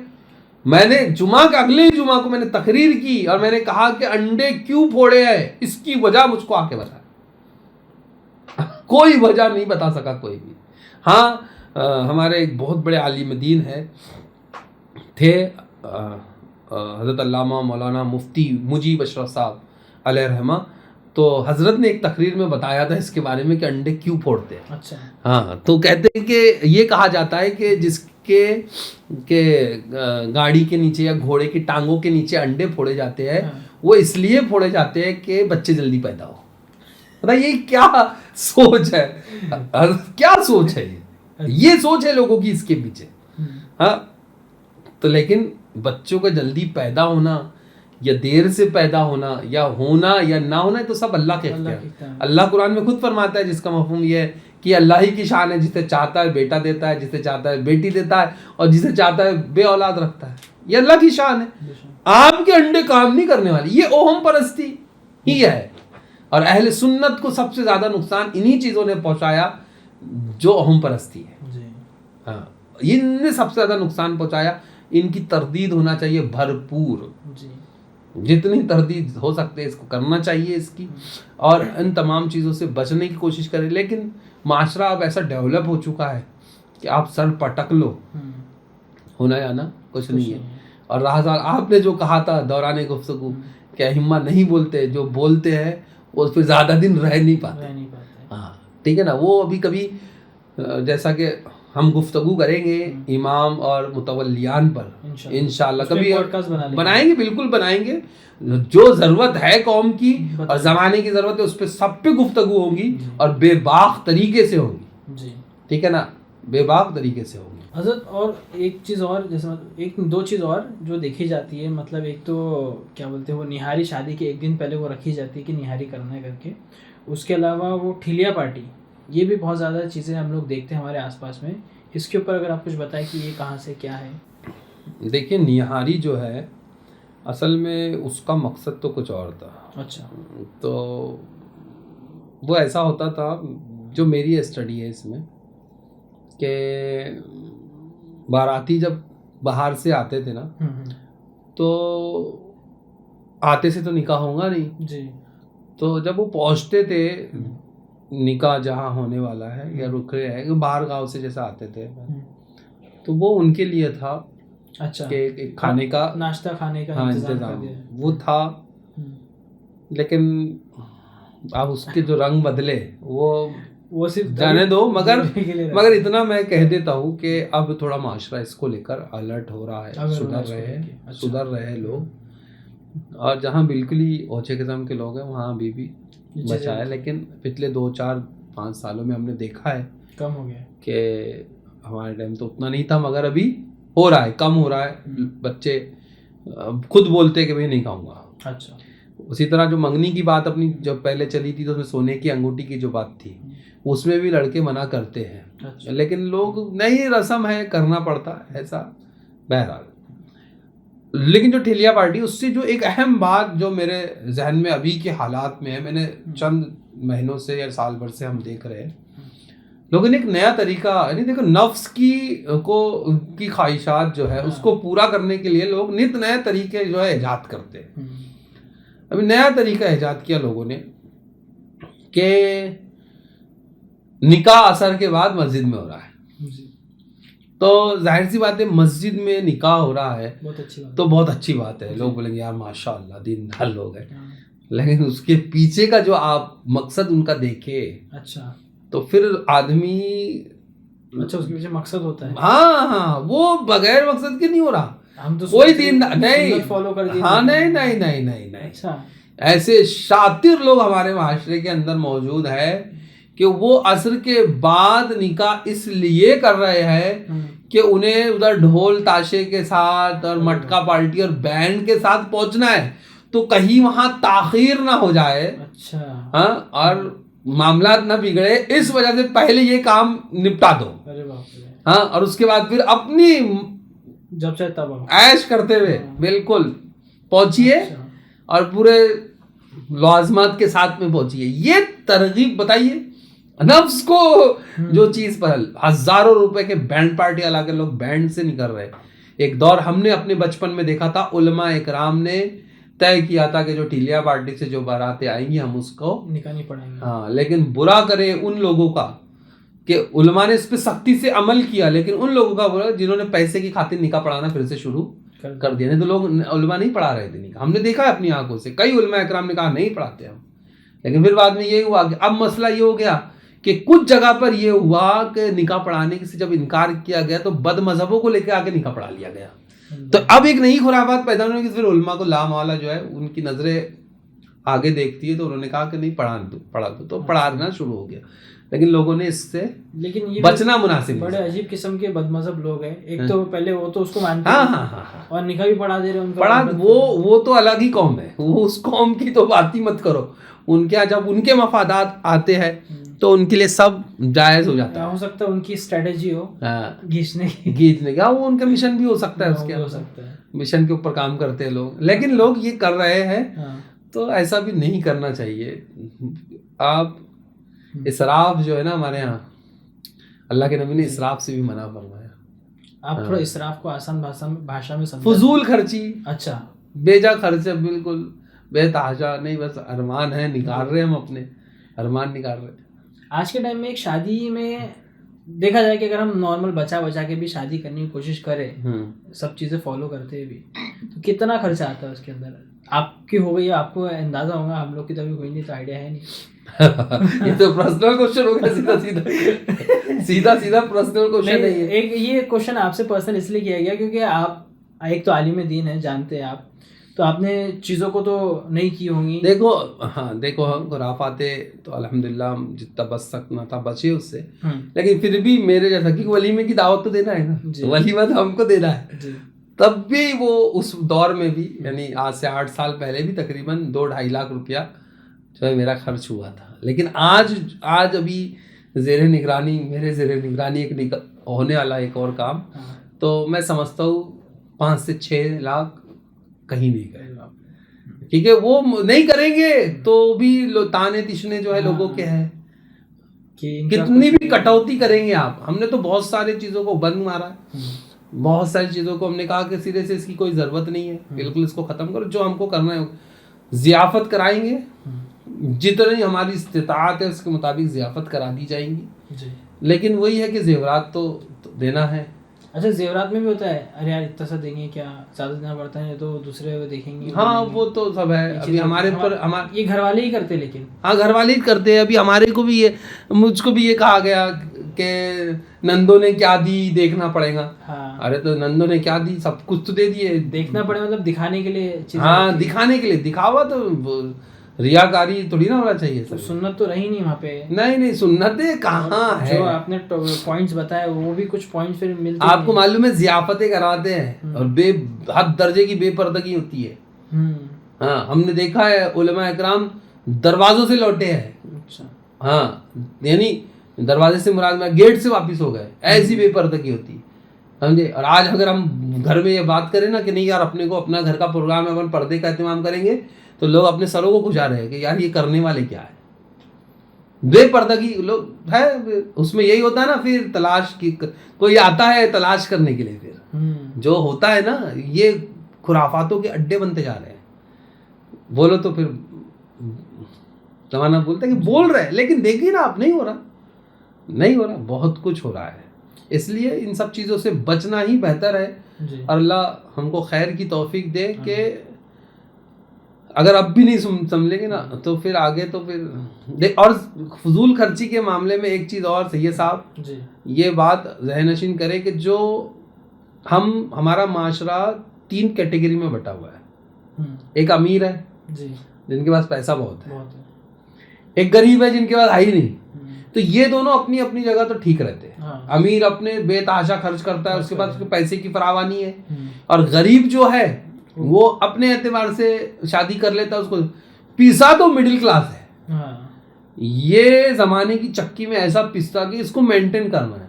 میں نے جمعہ کا اگلے جمعہ کو میں نے تقریر کی اور میں نے کہا کہ انڈے کیوں پھوڑے ہیں, اس کی وجہ مجھ کو آ کے بتا. کوئی وجہ نہیں بتا سکا کوئی بھی. ہاں ہمارے ایک بہت بڑے عالم دین تھے حضرت علامہ مولانا مفتی مجیب اشرف صاحب علیہ رحمہ. تو حضرت نے ایک تقریر میں بتایا تھا اس کے بارے میں کہ انڈے کیوں پھوڑتے ہیں. اچھا ہاں, تو کہتے ہیں کہ یہ کہا جاتا ہے کہ جس کے گاڑی کے نیچے یا گھوڑے کی ٹانگوں کے نیچے انڈے پھوڑے جاتے ہیں, وہ اس لیے پھوڑے جاتے ہیں کہ بچے جلدی پیدا ہو. بتائیے کیا سوچ ہے, کیا سوچ ہے یہ سوچ ہے لوگوں کی اس کے پیچھے. ہاں تو لیکن بچوں کا جلدی پیدا ہونا یا دیر سے پیدا ہونا یا ہونا یا نہ ہونا, تو سب اللہ کے اختیار ہے. اللہ قرآن میں خود فرماتا ہے جس کا مفہوم یہ ہے کہ اللہ ہی کی شان ہے, جسے چاہتا ہے بیٹا دیتا ہے, جسے چاہتا ہے بیٹی دیتا ہے, اور جسے چاہتا ہے بے اولاد رکھتا ہے. یہ اللہ کی شان ہے. آپ کے انڈے کام نہیں کرنے والے. یہ اوہم پرستی ہی ہے. اور اہل سنت کو سب سے زیادہ نقصان انہی چیزوں نے پہنچایا جو اوہم پرستی ہے. ہاں ان نے سب سے زیادہ نقصان پہنچایا. ان کی تردید ہونا چاہیے بھرپور, جتنی تردید ہو سکتے اس کو کرنا چاہیے اس کی, اور ان تمام چیزوں سے بچنے کی کوشش کریں. لیکن معاشرہ اب ایسا ڈیولپ ہو چکا ہے کہ آپ سر پٹک لو, ہونا یا نہ کچھ نہیں ہے. اور رہا آپ نے جو کہا تھا دوران گفتگو کہ ائمہ نہیں بولتے, جو بولتے ہیں وہ پھر زیادہ دن رہ نہیں پاتے. ہاں ٹھیک ہے نا. وہ ابھی کبھی جیسا کہ ہم گفتگو کریں گے امام اور متولیان پر انشاءاللہ کبھی بنائیں گے, بالکل بنائیں گے. جو ضرورت ہے قوم کی اور زمانے کی ضرورت ہے اس پہ سب پہ گفتگو ہوگی, اور بے باک طریقے سے ہوگی. ٹھیک ہے نا, بے باک طریقے سے ہوگی. حضرت اور ایک چیز اور, جیسے ایک دو چیز اور جو دیکھی جاتی ہے, مطلب ایک تو کیا بولتے ہیں وہ نہاری, شادی کے ایک دن پہلے وہ رکھی جاتی ہے کہ نہاری کرنا ہے کر کے. اس کے علاوہ وہ ٹھیلیا پارٹی, یہ بھی بہت زیادہ چیزیں ہم لوگ دیکھتے ہیں ہمارے آس پاس میں. اس کے اوپر اگر آپ کچھ بتائیں کہ یہ کہاں سے کیا ہے. دیکھیں نہاری جو ہے اصل میں اس کا مقصد تو کچھ اور تھا. اچھا. تو وہ ایسا ہوتا تھا, جو میری اسٹڈی ہے اس میں, کہ باراتی جب باہر سے آتے تھے نا, تو آتے سے تو نکاح ہوگا نہیں جی. تو جب وہ پہنچتے تھے نکاح جہاں ہونے والا ہے یا رک رہے ہیں, باہر گاؤں سے جیسا آتے تھے, تو وہ ان کے لیے تھا اچھا کہ کھانے کا ناشتہ کھانے کا انتظام وہ تھا. لیکن اب اس کے جو رنگ بدلے وہ صرف جانے دو, مگر اتنا میں کہہ دیتا ہوں کہ اب تھوڑا معاشرہ اس کو لے کر الرٹ ہو رہا ہے, سدھر رہے لوگ. اور جہاں بالکل ہی اوچھے قسم کے لوگ ہیں وہاں ابھی بھی بچا ہے. لیکن پچھلے 2-4-5 سالوں میں ہم نے دیکھا ہے کم ہو گیا, کہ ہمارے ٹائم تو اتنا نہیں تھا, مگر ابھی ہو رہا ہے, کم ہو رہا ہے. بچے خود بولتے کہ بھائی نہیں کھاؤں گا. اچھا. اسی طرح جو منگنی کی بات اپنی جب پہلے چلی تھی تو اس میں سونے کی انگوٹھی کی جو بات تھی, اس میں بھی لڑکے منع کرتے ہیں. لیکن لوگ نہیں, رسم ہے کرنا پڑتا ہے ایسا. بہرحال لیکن جو ٹھیلیا پارٹی اس سے جو ایک اہم بات جو میرے ذہن میں ابھی کے حالات میں ہے، میں نے چند مہینوں سے یا سال بھر سے ہم دیکھ رہے ہیں لوگوں نے ایک نیا طریقہ، یعنی دیکھو نفس کی خواہشات جو ہے اس کو پورا کرنے کے لیے لوگ نت نئے طریقے جو ہے ایجاد کرتے ہیں. ابھی نیا طریقہ ایجاد کیا لوگوں نے کہ نکاح عصر کے بعد مسجد میں ہو رہا ہے. تو ظاہر سی بات ہے مسجد میں نکاح ہو رہا ہے تو بہت اچھی بات ہے، لوگ بولیں گے یار ماشاء اللہ دیندار لوگ ہیں. لیکن اس کے پیچھے کا جو آپ مقصد ان کا دیکھے اچھا تو پھر آدمی اس کے پیچھے مقصد ہوتا ہے. ہاں وہ بغیر مقصد کے نہیں ہو رہا. ہم تو کوئی دین نہیں فالو کر دیں. ہاں نہیں. اچھا ایسے شاطر لوگ ہمارے معاشرے کے اندر موجود ہے کہ وہ عصر کے بعد نکاح اس لیے کر رہے ہیں کہ انہیں ادھر ڈھول تاشے کے ساتھ اور مٹکا پالٹی اور بینڈ کے ساتھ پہنچنا ہے تو کہیں وہاں تاخیر نہ ہو جائے. اچھا ہاں اور معاملات نہ بگڑے، اس وجہ سے پہلے یہ کام نپٹا دو. ہاں اور اس کے بعد پھر اپنی جب سے تب عیش کرتے ہوئے بالکل پہنچیے اور پورے لوازمات کے ساتھ میں پہنچیے. یہ ترغیب بتائیے نفس کو جو چیز پر ہزاروں روپے کے بینڈ پارٹی لا کے لوگ بینڈ سے نہیں کر رہے. ایک دور ہم نے اپنے بچپن میں دیکھا تھا، علماء اکرام نے طے کیا تھا کہ جو ٹھیلیا پارٹی سے جو باراتیں آئیں گی ہم اس کو نکاح نہیں پڑھائیں گے. ہاں لیکن برا کرے ان لوگوں کا کہ علماء نے اس پہ سختی سے عمل کیا، لیکن ان لوگوں کا برا جنہوں نے پیسے کی خاطر نکاح پڑھانا پھر سے شروع کر دیا. نہیں تو لوگ علماء نہیں پڑھا رہے تھے نکاح. ہم نے دیکھا ہے اپنی آنکھوں سے، کئی علماء اکرام نے کہا نہیں پڑھاتے ہم. لیکن پھر بعد میں یہ ہوا کہ اب مسئلہ یہ ہو گیا کہ کچھ جگہ پر یہ ہوا کہ نکاح پڑھانے سے جب انکار کیا گیا تو بد مذہبوں کو لے کے آ کے نکاح پڑھا لیا گیا. تو اب ایک نئی خرافات پیدا ہونے کی، پھر علماء کو لامحالہ جو ہے ان کی نظریں آگے دیکھتی ہے تو انہوں نے کہا کہ نہیں پڑھا دو تو پڑھانا شروع ہو گیا. لیکن لوگوں نے اس سے لیکن یہ بچنا مناسب. بڑے عجیب قسم کے بد مذہب لوگ ہیں. ایک تو پہلے وہ تو اس کو مانتے ہیں اور نکاح بھی پڑھا دے رہے ہیں. پڑھا وہ تو الگ ہی قوم ہے، وہ اس قوم کی تو بات ہی مت کرو. ان کے جب ان کے مفادات آتے ہیں تو ان کے لیے سب جائز ہو جاتا ہے. ہو سکتا ہے ان کی اسٹریٹجی ہو گھینچنے کا، وہ ان کا مشن بھی ہو سکتا ہے. اس کے مشن کے اوپر کام کرتے ہیں لوگ. لیکن لوگ یہ کر رہے ہیں تو ایسا بھی نہیں کرنا چاہیے. آپ اسراف جو ہے نا، ہمارے یہاں اللہ کے نبی نے اسراف سے بھی منع فرمایا. آپ تھوڑا اسراف کو آسان بھاشا میں سمجھیں. فضول خرچی، اچھا بے جا خرچ، بالکل بے تحاشا نہیں. بس ارمان ہے نکال رہے ہم اپنے ارمان نکال رہے. آج کے ٹائم میں ایک شادی میں دیکھا جائے کہ اگر ہم نارمل بچا کے بھی شادی کرنے کی کوشش کریں، سب چیزیں فالو کرتے ہوئے بھی، تو کتنا خرچہ آتا ہے اس کے اندر؟ آپ کی ہو گئی، آپ کو اندازہ ہوگا، ہم لوگ کی تو ابھی ہوئی نہیں تو آئیڈیا ہے نہیں. یہ تو پرسنل کوشچن ہو گیا، سیدھا پرسنل کوشچن ہے. ایک یہ کوشچن آپ سے پرسنل اس لیے کیا گیا کیونکہ آپ ایک تو عالم دین ہیں، جانتے ہیں آپ، تو آپ نے چیزوں کو تو نہیں کی ہوں گی. دیکھو خرافاتیں تو الحمدللہ جتنا بچ سکنا تھا بچے اس سے. لیکن پھر بھی میرے جیسا کہ ولیمے کی دعوت تو دینا ہے نا، ولیمہ تو ہم کو دینا ہے. تب بھی وہ اس دور میں بھی، یعنی آج سے 8 سال پہلے بھی تقریباً 2-2.5 لاکھ روپیہ جو ہے میرا خرچ ہوا تھا. لیکن آج ابھی میرے زیر نگرانی ایک ہونے والا ایک اور کام، تو میں سمجھتا ہوں 5 سے 6 لاکھ کہیں نہیں گئے. کیونکہ وہ نہیں کریں گے تو بھی تانے تشنے جو ہے لوگوں کے ہیں، کتنی بھی کٹوتی کریں گے آپ. ہم نے تو بہت ساری چیزوں کو بند مارا ہے، بہت ساری چیزوں کو ہم نے کہا کہ سرے سے اس کی کوئی ضرورت نہیں ہے، بالکل اس کو ختم کرو. جو ہم کو کرنا ہے ضیافت کرائیں گے، جتنی ہماری استطاعت ہے اس کے مطابق ضیافت کرا دی جائیں گی. لیکن وہی ہے کہ زیورات تو دینا ہے. اچھا زیورات میں بھی ہوتا ہے، ارے یار اتنا سا دیں گے کیا، زیادہ دینا پڑتا ہے تو دوسرے دیکھیں گے. ہاں وہ تو سب ہے. ابھی ہمارے اوپر یہ گھر والے ہی کرتے، لیکن ہاں گھر والے ہی کرتے ہیں. ابھی ہمارے کو بھی مجھ کو بھی یہ کہا گیا کہ نندوں نے کیا دی دیکھنا پڑے گا. ارے تو نندوں نے کیا دی، سب کچھ تو دے دیے. دیکھنا پڑے مطلب دکھانے کے لیے. ہاں دکھانے کے لیے. دکھاوا تو ریاکاری تھوڑی نہ ہونا چاہیے. سنت تو رہی نہیں وہاں پہ. نہیں سنتیں کہاں ہے. جو آپ نے پوائنٹس بتائے وہ بھی کچھ پوائنٹس پھر ملتے. آپ کو معلوم ہے ضیافتیں کراتے ہیں اور حد درجے کی بے پردگی ہوتی ہے. ہاں ہم نے دیکھا ہے علماء اکرام دروازوں سے لوٹے ہیں. ہاں یعنی دروازے سے مراد میں گیٹ سے واپس ہو گئے، ایسی بے پردگی ہوتی. سمجھے. اور آج اگر ہم گھر میں یہ بات کریں نا کہ نہیں یار اپنے کو اپنا گھر کا پروگرام ہے, اپن پردے کا اہتمام کریں گے, تو لوگ اپنے سروں کو کھجا رہے ہیں کہ یار یہ کرنے والے کیا ہے. بے پردگی لوگ ہے, اس میں یہی ہوتا ہے نا, پھر تلاش کی کوئی آتا ہے تلاش کرنے کے لیے, پھر جو ہوتا ہے نا یہ خرافاتوں کے اڈے بنتے جا رہے ہیں. بولو تو پھر زمانہ بولتا ہے کہ بول رہے ہیں, لیکن دیکھیے نا آپ, نہیں ہو رہا, بہت کچھ ہو رہا ہے. اس لیے ان سب چیزوں سے بچنا ہی بہتر ہے. اور اللہ ہم کو خیر کی توفیق دے کہ اگر اب بھی نہیں سمجھیں گے نا تو پھر آگے تو پھر. اور فضول خرچی کے معاملے میں ایک چیز اور سید صاحب یہ بات ذہن نشین کرے کہ جو ہمارا معاشرہ 3 کیٹیگری میں بٹا ہوا ہے. ایک امیر ہے جن کے پاس پیسہ بہت ہے, ایک غریب ہے جن کے پاس ہے ہی نہیں. تو یہ دونوں اپنی اپنی جگہ تو ٹھیک رہتے ہیں. امیر اپنے بے تحاشا خرچ کرتا ہے, اس کے پاس پیسے کی فراوانی ہے. اور غریب جو ہے وہ اپنے اعتبار سے شادی کر لیتا ہے, اس کو پیسا تو مڈل کلاس ہے. یہ زمانے کی چکی میں ایسا پستا کہ اس کو مینٹین کرنا ہے.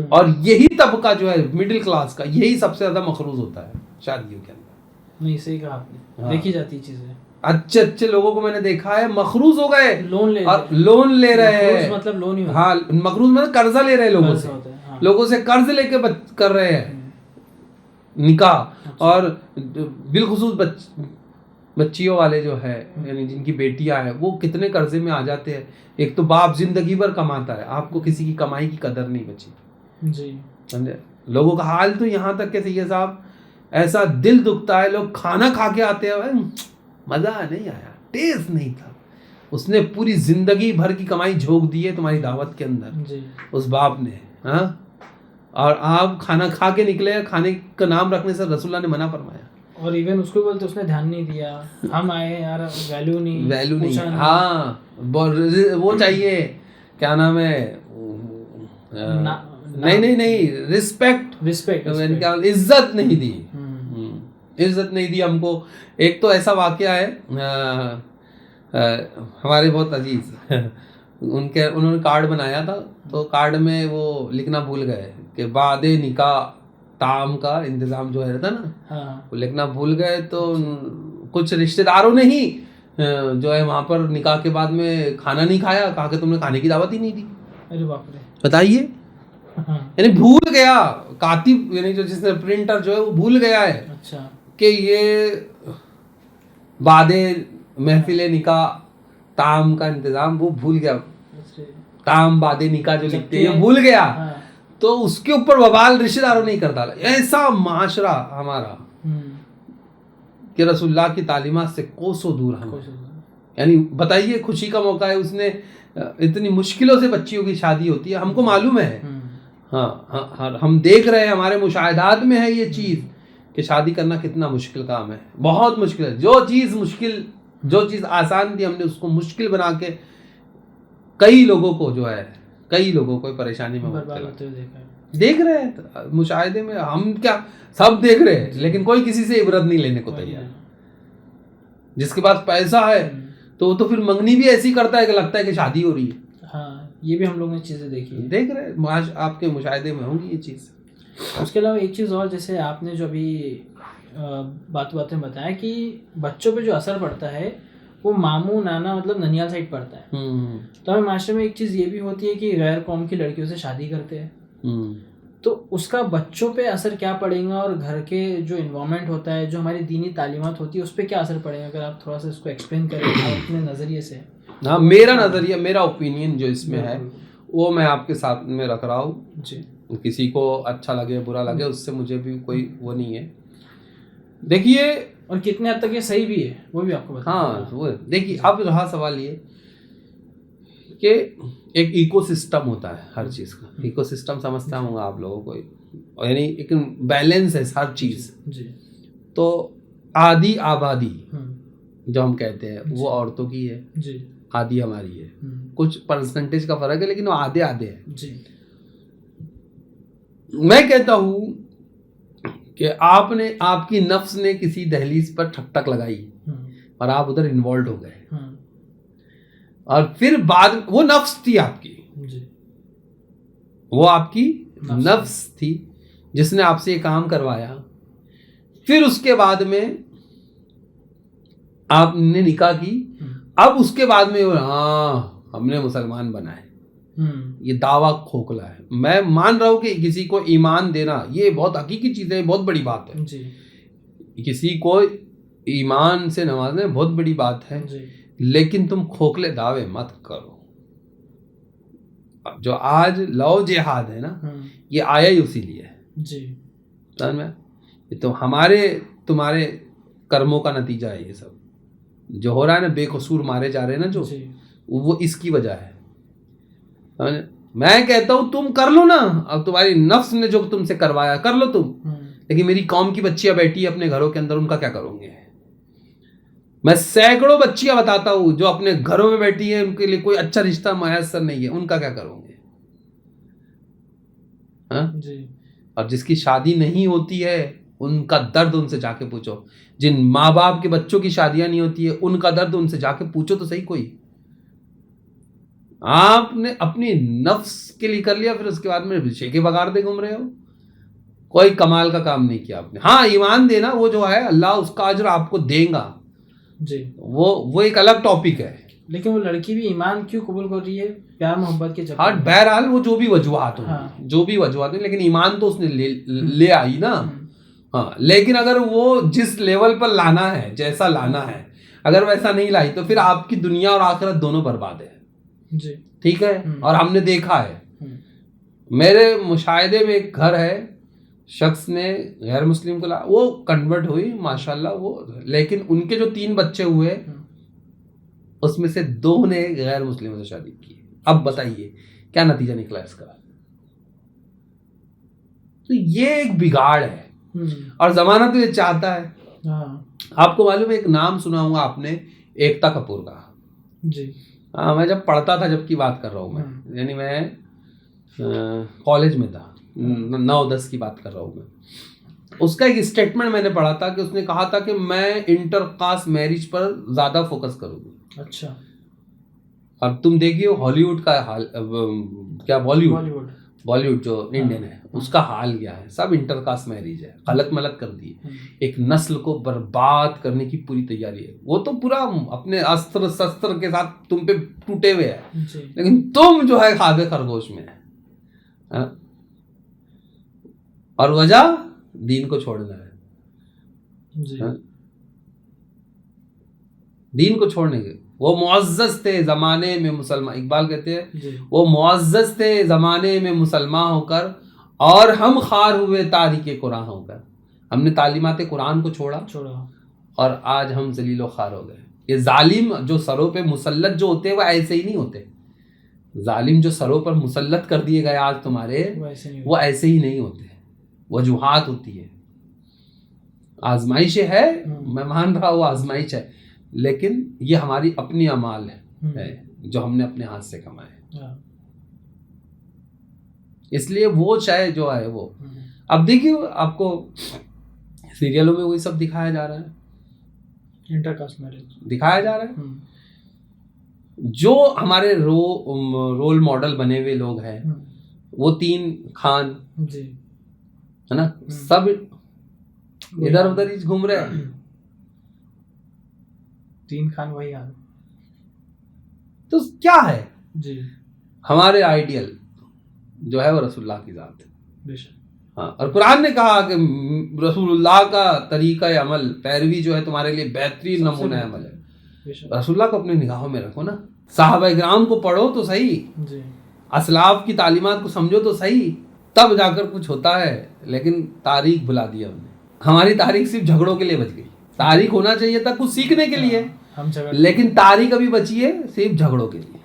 اور یہی طبقہ جو ہے مڈل کلاس کا, یہی سب سے زیادہ مخروض ہوتا ہے شادیوں کے اندر. نہیں صحیح کہا آپ نے, دیکھی جاتی چیزیں. اچھے لوگوں کو میں نے دیکھا ہے مخروض ہو گئے, لون لے رہے ہیں, مطلب لون ہی, ہاں مخروض مطلب قرضہ لے رہے ہیں لوگوں سے قرض لے کے کر رہے ہیں نکاح. اور بالخصوص بچیوں والے جو ہے, یعنی جن کی بیٹیاں ہیں, وہ کتنے قرضے میں آ جاتے ہیں. ایک تو باپ زندگی بھر کماتا ہے, آپ کو کسی کی کمائی کی قدر نہیں بچی. سمجھے لوگوں کا حال تو یہاں تک کہ سید صاحب ایسا دل دکھتا ہے, لوگ کھانا کھا کے آتے ہیں, مزہ نہیں آیا, ٹیسٹ نہیں تھا. اس نے پوری زندگی بھر کی کمائی جھونک دی ہے تمہاری دعوت کے اندر, اس باپ نے. ہاں, اور آپ کھانا کھا کے نکلے, کھانے کا نام رکھنے سے رسول اللہ نے منع فرمایا. اور ایون اس کو بولتے اس نے دھیان نہیں دیا, ہم آئے یار ویلیو نہیں. ہاں وہ چاہیے, کیا نام ہے, نہیں رسپیکٹ, عزت نہیں دی, عزت نہیں دی ہم کو. ایک تو ایسا واقعہ ہے, ہمارے بہت عزیز انہوں نے کارڈ بنایا تھا, تو کارڈ میں وہ لکھنا بھول گئے کہ بعد نکاح طعام کا انتظام جو ہے نا, وہ لکھنا بھول گئے. تو کچھ رشتہ داروں نے ہی جو ہے وہاں پر نکاح کے بعد میں کھانا نہیں کھایا, کہا کہ تم نے کھانے کی دعوت ہی نہیں دی. ارے باپ رے, بتائیے. یعنی بھول گیا کاتب, یعنی جو جس نے پرنٹر جو ہے وہ بھول گیا ہے کہ یہ بعد محفل نکاح طعام کا انتظام, وہ بھول گیا. طعام بعد نکاح جو لکھتے ہیں بھول گیا, تو اس کے اوپر وبال رشتہ داروں نہیں کرتا. ایسا معاشرہ ہمارا کہ رسول اللہ کی تعلیمات سے کوسوں دور ہم. یعنی بتائیے, خوشی کا موقع ہے, اس نے اتنی مشکلوں سے بچیوں کی شادی ہوتی ہے, ہم کو معلوم ہے. ہاں ہم دیکھ رہے ہیں, ہمارے مشاہدات میں ہے یہ چیز کہ شادی کرنا کتنا مشکل کام ہے, بہت مشکل ہے. جو چیز آسان تھی ہم نے اس کو مشکل بنا کے کئی لوگوں کو پریشانی میں دیکھ رہے ہیں. مشاہدے میں ہم کیا سب دیکھ رہے ہیں, لیکن کوئی کسی سے عبرت نہیں لینے کو تیار. جس کے پاس پیسہ ہے تو وہ تو پھر منگنی بھی ایسی کرتا ہے کہ لگتا ہے کہ شادی ہو رہی ہے. ہاں, یہ بھی ہم لوگوں نے چیزیں دیکھی, دیکھ رہے ہیں, آپ کے مشاہدے میں ہوں گی یہ چیز. اس کے علاوہ ایک چیز اور, جیسے آپ نے جو ابھی باتیں بتایا کہ بچوں پہ جو اثر پڑتا ہے وہ ماموں نانا مطلب ننیال سائڈ پڑتا ہے. تو ہمیں معاشرے میں ایک چیز یہ بھی ہوتی ہے کہ غیر قوم کی لڑکیوں سے شادی کرتے ہیں, تو اس کا بچوں پہ اثر کیا پڑے گا, اور گھر کے جو انوائرمنٹ ہوتا ہے, جو ہماری دینی تعلیمات ہوتی ہے, اس پہ کیا اثر پڑے گا, اگر آپ تھوڑا سا اس کو ایکسپلین کریں اپنے نظریے سے. ہاں, میرا نظریہ, میرا اوپینین جو اس میں ہے وہ میں آپ کے ساتھ میں رکھ رہا ہوں. کسی کو اچھا لگے برا لگے اس سے مجھے بھی کوئی وہ نہیں ہے. دیکھیے, اور کتنے حد تک یہ صحیح بھی ہے وہ بھی آپ کو بتاؤں. ہاں وہ دیکھیے, اب رہا سوال یہ کہ ایک ایکو سسٹم ہوتا ہے ہر چیز کا. ایکو سسٹم سمجھتا ہوں آپ لوگوں کو, یعنی ایک بیلنس ہے ہر چیز. تو آدھی آبادی جو ہم کہتے ہیں وہ عورتوں کی ہے, آدھی ہماری ہے. کچھ پرسنٹیج کا فرق ہے لیکن وہ آدھے ہیں. میں کہتا ہوں کہ آپ کی نفس نے کسی دہلیز پر ٹھک ٹھک لگائی اور آپ ادھر انوالوڈ ہو گئے, اور پھر بعد وہ نفس تھی آپ کی, وہ آپ کی نفس تھی جس نے آپ سے یہ کام کروایا، پھر اس کے بعد میں آپ نے نکاح کی، اب اس کے بعد میں ہاں ہم نے مسلمان بنا ہے، یہ دعویٰ کھوکھلا ہے. میں مان رہا ہوں کہ کسی کو ایمان دینا یہ بہت حقیقی چیز ہے، بہت بڑی بات ہے. جی. کسی کو ایمان سے نوازنا بہت بڑی بات ہے، لیکن تم کھوکھلے دعوے مت کرو. جو آج لو جہاد ہے نا، یہ آیا ہی اسی لیے ہے. جی. سمجھ میں؟ یہ تو تمہارے کرموں کا نتیجہ ہے. یہ سب جو ہو رہا ہے نا، بے قصور مارے جا رہے ہیں نا جو، وہ اس کی وجہ ہے. میں کہتا ہوں تم کر لو نا، اب تمہاری نفس نے جو تم سے کروایا کر لو تم، لیکن میری قوم کی بچیاں بیٹھی اپنے گھروں کے اندر، ان کا کیا کرو گے؟ میں سینکڑوں بچیاں بتاتا ہوں جو اپنے گھروں میں بیٹھی ہیں، ان کے لیے کوئی اچھا رشتہ میسر نہیں ہے، ان کا کیا کرو گے؟ اور جس کی شادی نہیں ہوتی ہے ان کا درد ان سے جا کے پوچھو. جن ماں باپ کے بچوں کی شادیاں نہیں ہوتی ہے ان کا درد ان سے جا کے پوچھو تو صحیح. کوئی آپ نے اپنی نفس کے لیے کر لیا، پھر اس کے بعد میں شیخے بگاڑتے گھوم رہے ہو. کوئی کمال کا کام نہیں کیا آپ نے. ہاں ایمان دینا وہ جو ہے اللہ اس کا اجر آپ کو دے گا جی، وہ ایک الگ ٹاپک ہے. لیکن وہ لڑکی بھی ایمان کیوں قبول کر رہی ہے؟ پیار محبت کے چکر. ہاں بہرحال وہ جو بھی وجوہات ہوں، لیکن ایمان تو اس نے لے آئی نا. ہاں لیکن اگر وہ جس لیول پر لانا ہے، جیسا لانا ہے، اگر ویسا نہیں لائی تو پھر آپ کی دنیا اور آخرت دونوں برباد ہے. جی ٹھیک ہے. اور ہم نے دیکھا ہے، میرے مشاہدے میں ایک گھر ہے، شخص نے غیر مسلم کو وہ کنورٹ ہوئی ماشاءاللہ وہ، لیکن ان کے جو 3 بچے ہوئے اس میں سے 2 نے غیر مسلموں سے شادی کی. اب بتائیے کیا نتیجہ نکلا اس کا؟ تو یہ ایک بگاڑ ہے، اور زمانہ تو یہ چاہتا ہے. آپ کو معلوم ہے ایک نام سنا ہوں آپ نے، ایکتا کپور کا. جی ہاں میں جب پڑھتا تھا، جب کی بات کر رہا ہوں میں، یعنی میں کالج میں تھا، 9-10 کی بات کر رہا ہوں میں. اس کا ایک اسٹیٹمنٹ میں نے پڑھا تھا کہ اس نے کہا تھا کہ میں انٹر کاسٹ میرج پر زیادہ فوکس کروں گی. اچھا. اور تم دیکھیے ہالی ووڈ کا حال کیا، بالی ووڈ جو انڈین ہے اس کا حال کیا ہے. سب انٹر کاسٹ میرج ہے، غلط ملت کر دی. ایک نسل کو برباد کرنے کی پوری تیاری ہے. وہ تو پورا اپنے استر شستر کے ساتھ تم پہ ٹوٹے ہوئے ہیں، لیکن تم جو ہے خواب خرگوش میں ہے. اور وجہ دین کو چھوڑنا ہے. دین کو چھوڑنے کے وہ معزز تھے زمانے میں مسلمان، اقبال کہتے ہیں وہ معزز تھے زمانے میں مسلمان ہو کر، اور ہم خار ہوئے تاریک قرآن ہو کر. ہم نے تعلیمات قرآن کو چھوڑا اور آج ہم ذلیل و خوار ہو گئے. یہ ظالم جو سروں پہ مسلط جو ہوتے ہیں وہ ایسے ہی نہیں ہوتے. ظالم جو سروں پر مسلط کر دیے گئے آج تمہارے، وہ ایسے ہی نہیں ہوتے. وجوہات ہوتی ہے، آزمائش ہے. میں مان رہا ہوں آزمائش ہے، لیکن یہ ہماری اپنی اعمال ہے جو ہم نے اپنے ہاتھ سے کمائے. اس لیے وہ چاہے جو ہے وہ، اب دیکھیے آپ کو سیریلوں میں وہی سب دکھایا جا رہا ہے، انٹر کاسٹ میرج دکھایا جا رہا ہے. جو ہمارے رول ماڈل بنے ہوئے لوگ ہیں، وہ 3 خان ہے نا، سب ادھر ادھر ہی گھوم رہے ہیں. 3 خان وہی حال. تو کیا ہے جی؟ ہمارے آئیڈیل جو ہے وہ رسول اللہ کی ذات ہے. بے شک. ہاں، اور قرآن نے کہا کہ رسول اللہ کا طریقہ عمل پیروی جو ہے تمہارے لیے بہترین نمونہ عمل ہے. رسول اللہ کو اپنی نگاہوں میں رکھو نا. صحابہ کرام کو پڑھو تو صحیح، اسلاف کی تعلیمات کو سمجھو تو صحیح، تب جا کر کچھ ہوتا ہے. لیکن تاریخ بھلا دیا ہم نے. ہماری تاریخ صرف جھگڑوں کے لیے بچ گئی. تاریخ ہونا چاہیے تھا کچھ سیکھنے کے لیے، لیکن تاریخ ابھی بچی ہے صرف جھگڑوں کے لیے.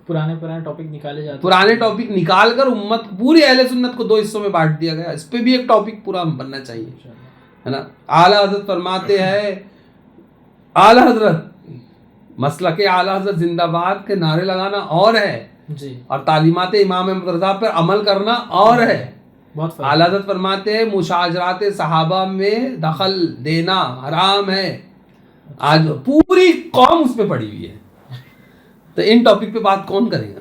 پرانے ٹاپک نکالے جاتے ہیں، پرانے ٹاپک نکال کر امت پوری اہل سنت کو 2 حصوں میں بانٹ دیا گیا. اس پہ بھی ایک ٹاپک پورا بننا چاہیے، ہے نا. اعلیٰ حضرت فرماتے ہیں، اعلیٰ حضرت مسلک اعلیٰ حضرت زندہ باد کے نعرے لگانا اور ہے جی، اور تعلیمات امام احمد رضا پر عمل کرنا اور ہے. اعلیٰ حضرت فرماتے ہیں مشاجرات صحابہ میں دخل دینا حرام ہے. آج پوری قوم اس پہ پڑی ہوئی ہے، تو ان ٹاپک پہ بات کون کرے گا؟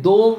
2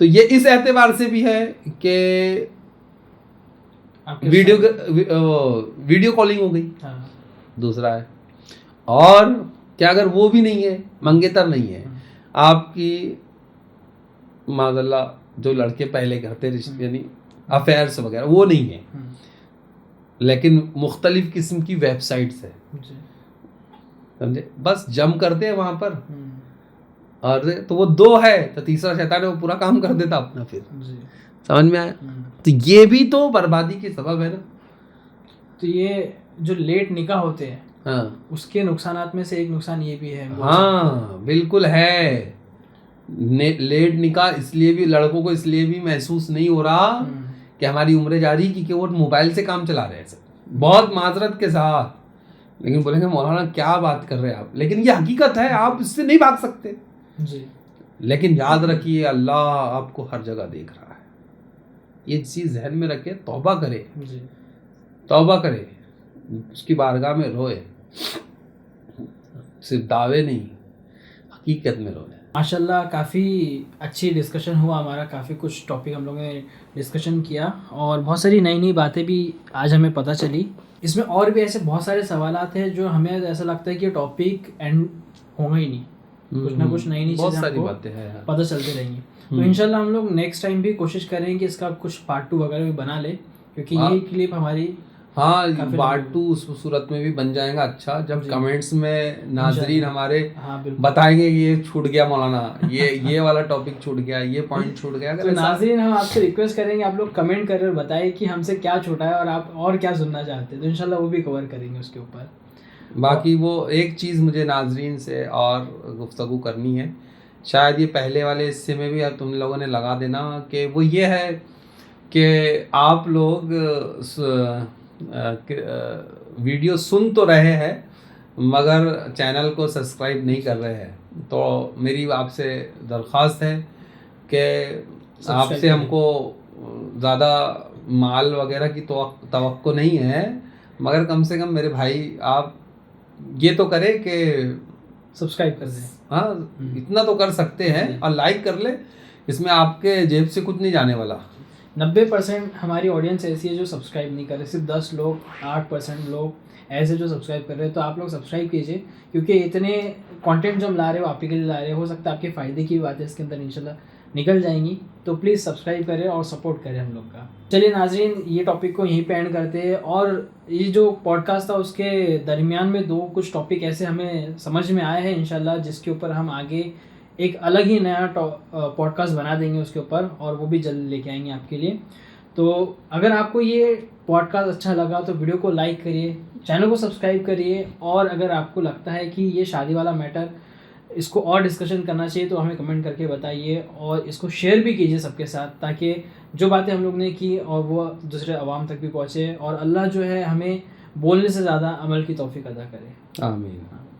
تو یہ اس اعتبار سے بھی ہے کہ ویڈیو کالنگ ہو گئی. دوسرا ہے اور کیا اگر وہ بھی نہیں ہے, منگیتر نہیں ہے, آپ کی معاذ اللہ جو لڑکے پہلے کرتے رشتے یعنی افیئرس وغیرہ وہ نہیں ہے, لیکن مختلف قسم کی ویب سائٹس ہے, سمجھے, بس جم کرتے ہیں وہاں پر, اور تو وہ دو ہے تو تیسرا شیطان ہے وہ پورا کام کر دیتا اپنا. پھر سمجھ میں آیا؟ تو یہ بھی تو بربادی کی سبب ہے نا. تو یہ جو لیٹ نکاح ہوتے ہیں ہاں اس کے نقصانات میں سے ایک نقصان یہ بھی ہے. ہاں بالکل ہے. لیٹ نکاح اس لیے بھی لڑکوں کو اس لیے بھی محسوس نہیں ہو رہا کہ ہماری عمریں جاری کی, کہ وہ موبائل سے کام چلا رہے ہیں بہت معذرت کے ساتھ, لیکن بولیں گے مولانا کیا بات کر رہے ہیں آپ, لیکن یہ حقیقت ہے, آپ اس سے نہیں بھاگ سکتے. جی لیکن یاد رکھیے اللہ آپ کو ہر جگہ دیکھ رہا ہے, یہ چیز ذہن میں رکھے, توبہ کرے, توبہ کرے, اس کی بارگاہ میں روئے, صرف دعوے نہیں حقیقت میں روئے. ماشاءاللہ کافی اچھی ڈسکشن ہوا ہمارا, کافی کچھ ٹاپک ہم لوگوں نے ڈسکشن کیا اور بہت ساری نئی نئی باتیں بھی آج ہمیں پتہ چلی. اس میں اور بھی ایسے بہت سارے سوالات ہیں جو ہمیں ایسا لگتا ہے کہ ٹاپک اینڈ ہوگا ہی نہیں, کچھ نہ کچھ نئی نئی چیزیں ہم کو پتہ چلتے رہیں گی. تو انشاءاللہ ہم لوگ نیکسٹ ٹائم بھی کوشش کریں گے کہ اس کا کچھ پارٹ 2 وغیرہ بھی بنا لیں, کیونکہ یہ کلپ ہماری پارٹ 2 اس صورت میں بھی بن جائے گا. اچھا جب کمنٹس میں ناظرین ہمارے بتائیں گے یہ چھوٹ گیا مولانا, یہ والا ٹاپک چھوٹ گیا, یہ پوائنٹ چھوٹ گیا, تو ناظرین ہم آپ سے ریکویسٹ کریں گے آپ لوگ کمنٹ کر بتائیں کہ ہم سے کیا چھوٹا ہے اور آپ اور کیا سننا چاہتے ہیں, تو انشاءاللہ وہ بھی کور کریں گے اس کے اوپر. باقی وہ ایک چیز مجھے ناظرین سے اور گفتگو کرنی ہے, شاید یہ پہلے والے حصے میں بھی اب تم لوگوں نے لگا دینا, کہ وہ یہ ہے کہ آپ لوگ ویڈیو سن تو رہے ہیں مگر چینل کو سبسکرائب نہیں کر رہے ہیں. تو میری آپ سے درخواست ہے کہ آپ سے ہم کو زیادہ مال وغیرہ کی توقع نہیں ہے, مگر کم سے کم میرے بھائی آپ یہ تو کریں کہ سبسکرائب کر دیں. ہاں اتنا تو کر سکتے ہیں, اور لائک کر لیں, اس میں آپ کے جیب سے کچھ نہیں جانے والا. 90% ہماری آڈینس ایسی ہے جو سبسکرائب نہیں کر رہے, صرف 10 لوگ 8% لوگ ایسے جو سبسکرائب کر رہے ہیں. تو آپ لوگ سبسکرائب کیجیے, کیونکہ اتنے کانٹینٹ جو ہم لا رہے ہو آپ کے لیے لا رہے ہیں, ہو سکتا ہے آپ کے فائدے کی باتیں اس کے اندر انشاءاللہ نکل جائیں گی. تو پلیز سبسکرائب کریں اور سپورٹ کریں ہم لوگ کا. چلیے ناظرین یہ ٹاپک کو یہیں پہ اینڈ کرتے ہیں, اور یہ جو پوڈ کاسٹ تھا اس کے درمیان میں کچھ ٹاپک ایسے ہمیں سمجھ میں آئے ہیں انشاءاللہ, جس کے اوپر ہم آگے ایک الگ ہی نیا پوڈ کاسٹ بنا دیں گے اس کے اوپر, اور وہ بھی جلد لے کے آئیں گے آپ کے لیے. تو اگر آپ کو یہ پوڈ کاسٹ اچھا لگا تو ویڈیو کو لائک کریے, چینل کو سبسکرائب کریے, اور اگر آپ کو لگتا ہے کہ یہ شادی والا میٹر اس کو اور ڈسکشن کرنا چاہیے تو ہمیں کمنٹ کر کے بتائیے, اور اس کو شیئر بھی کیجیے سب کے ساتھ, تاکہ جو باتیں ہم لوگ نے کی اور وہ دوسرے عوام تک بھی پہنچے, اور اللہ جو ہے ہمیں بولنے سے زیادہ عمل کی توفیق عطا کرے. آمین.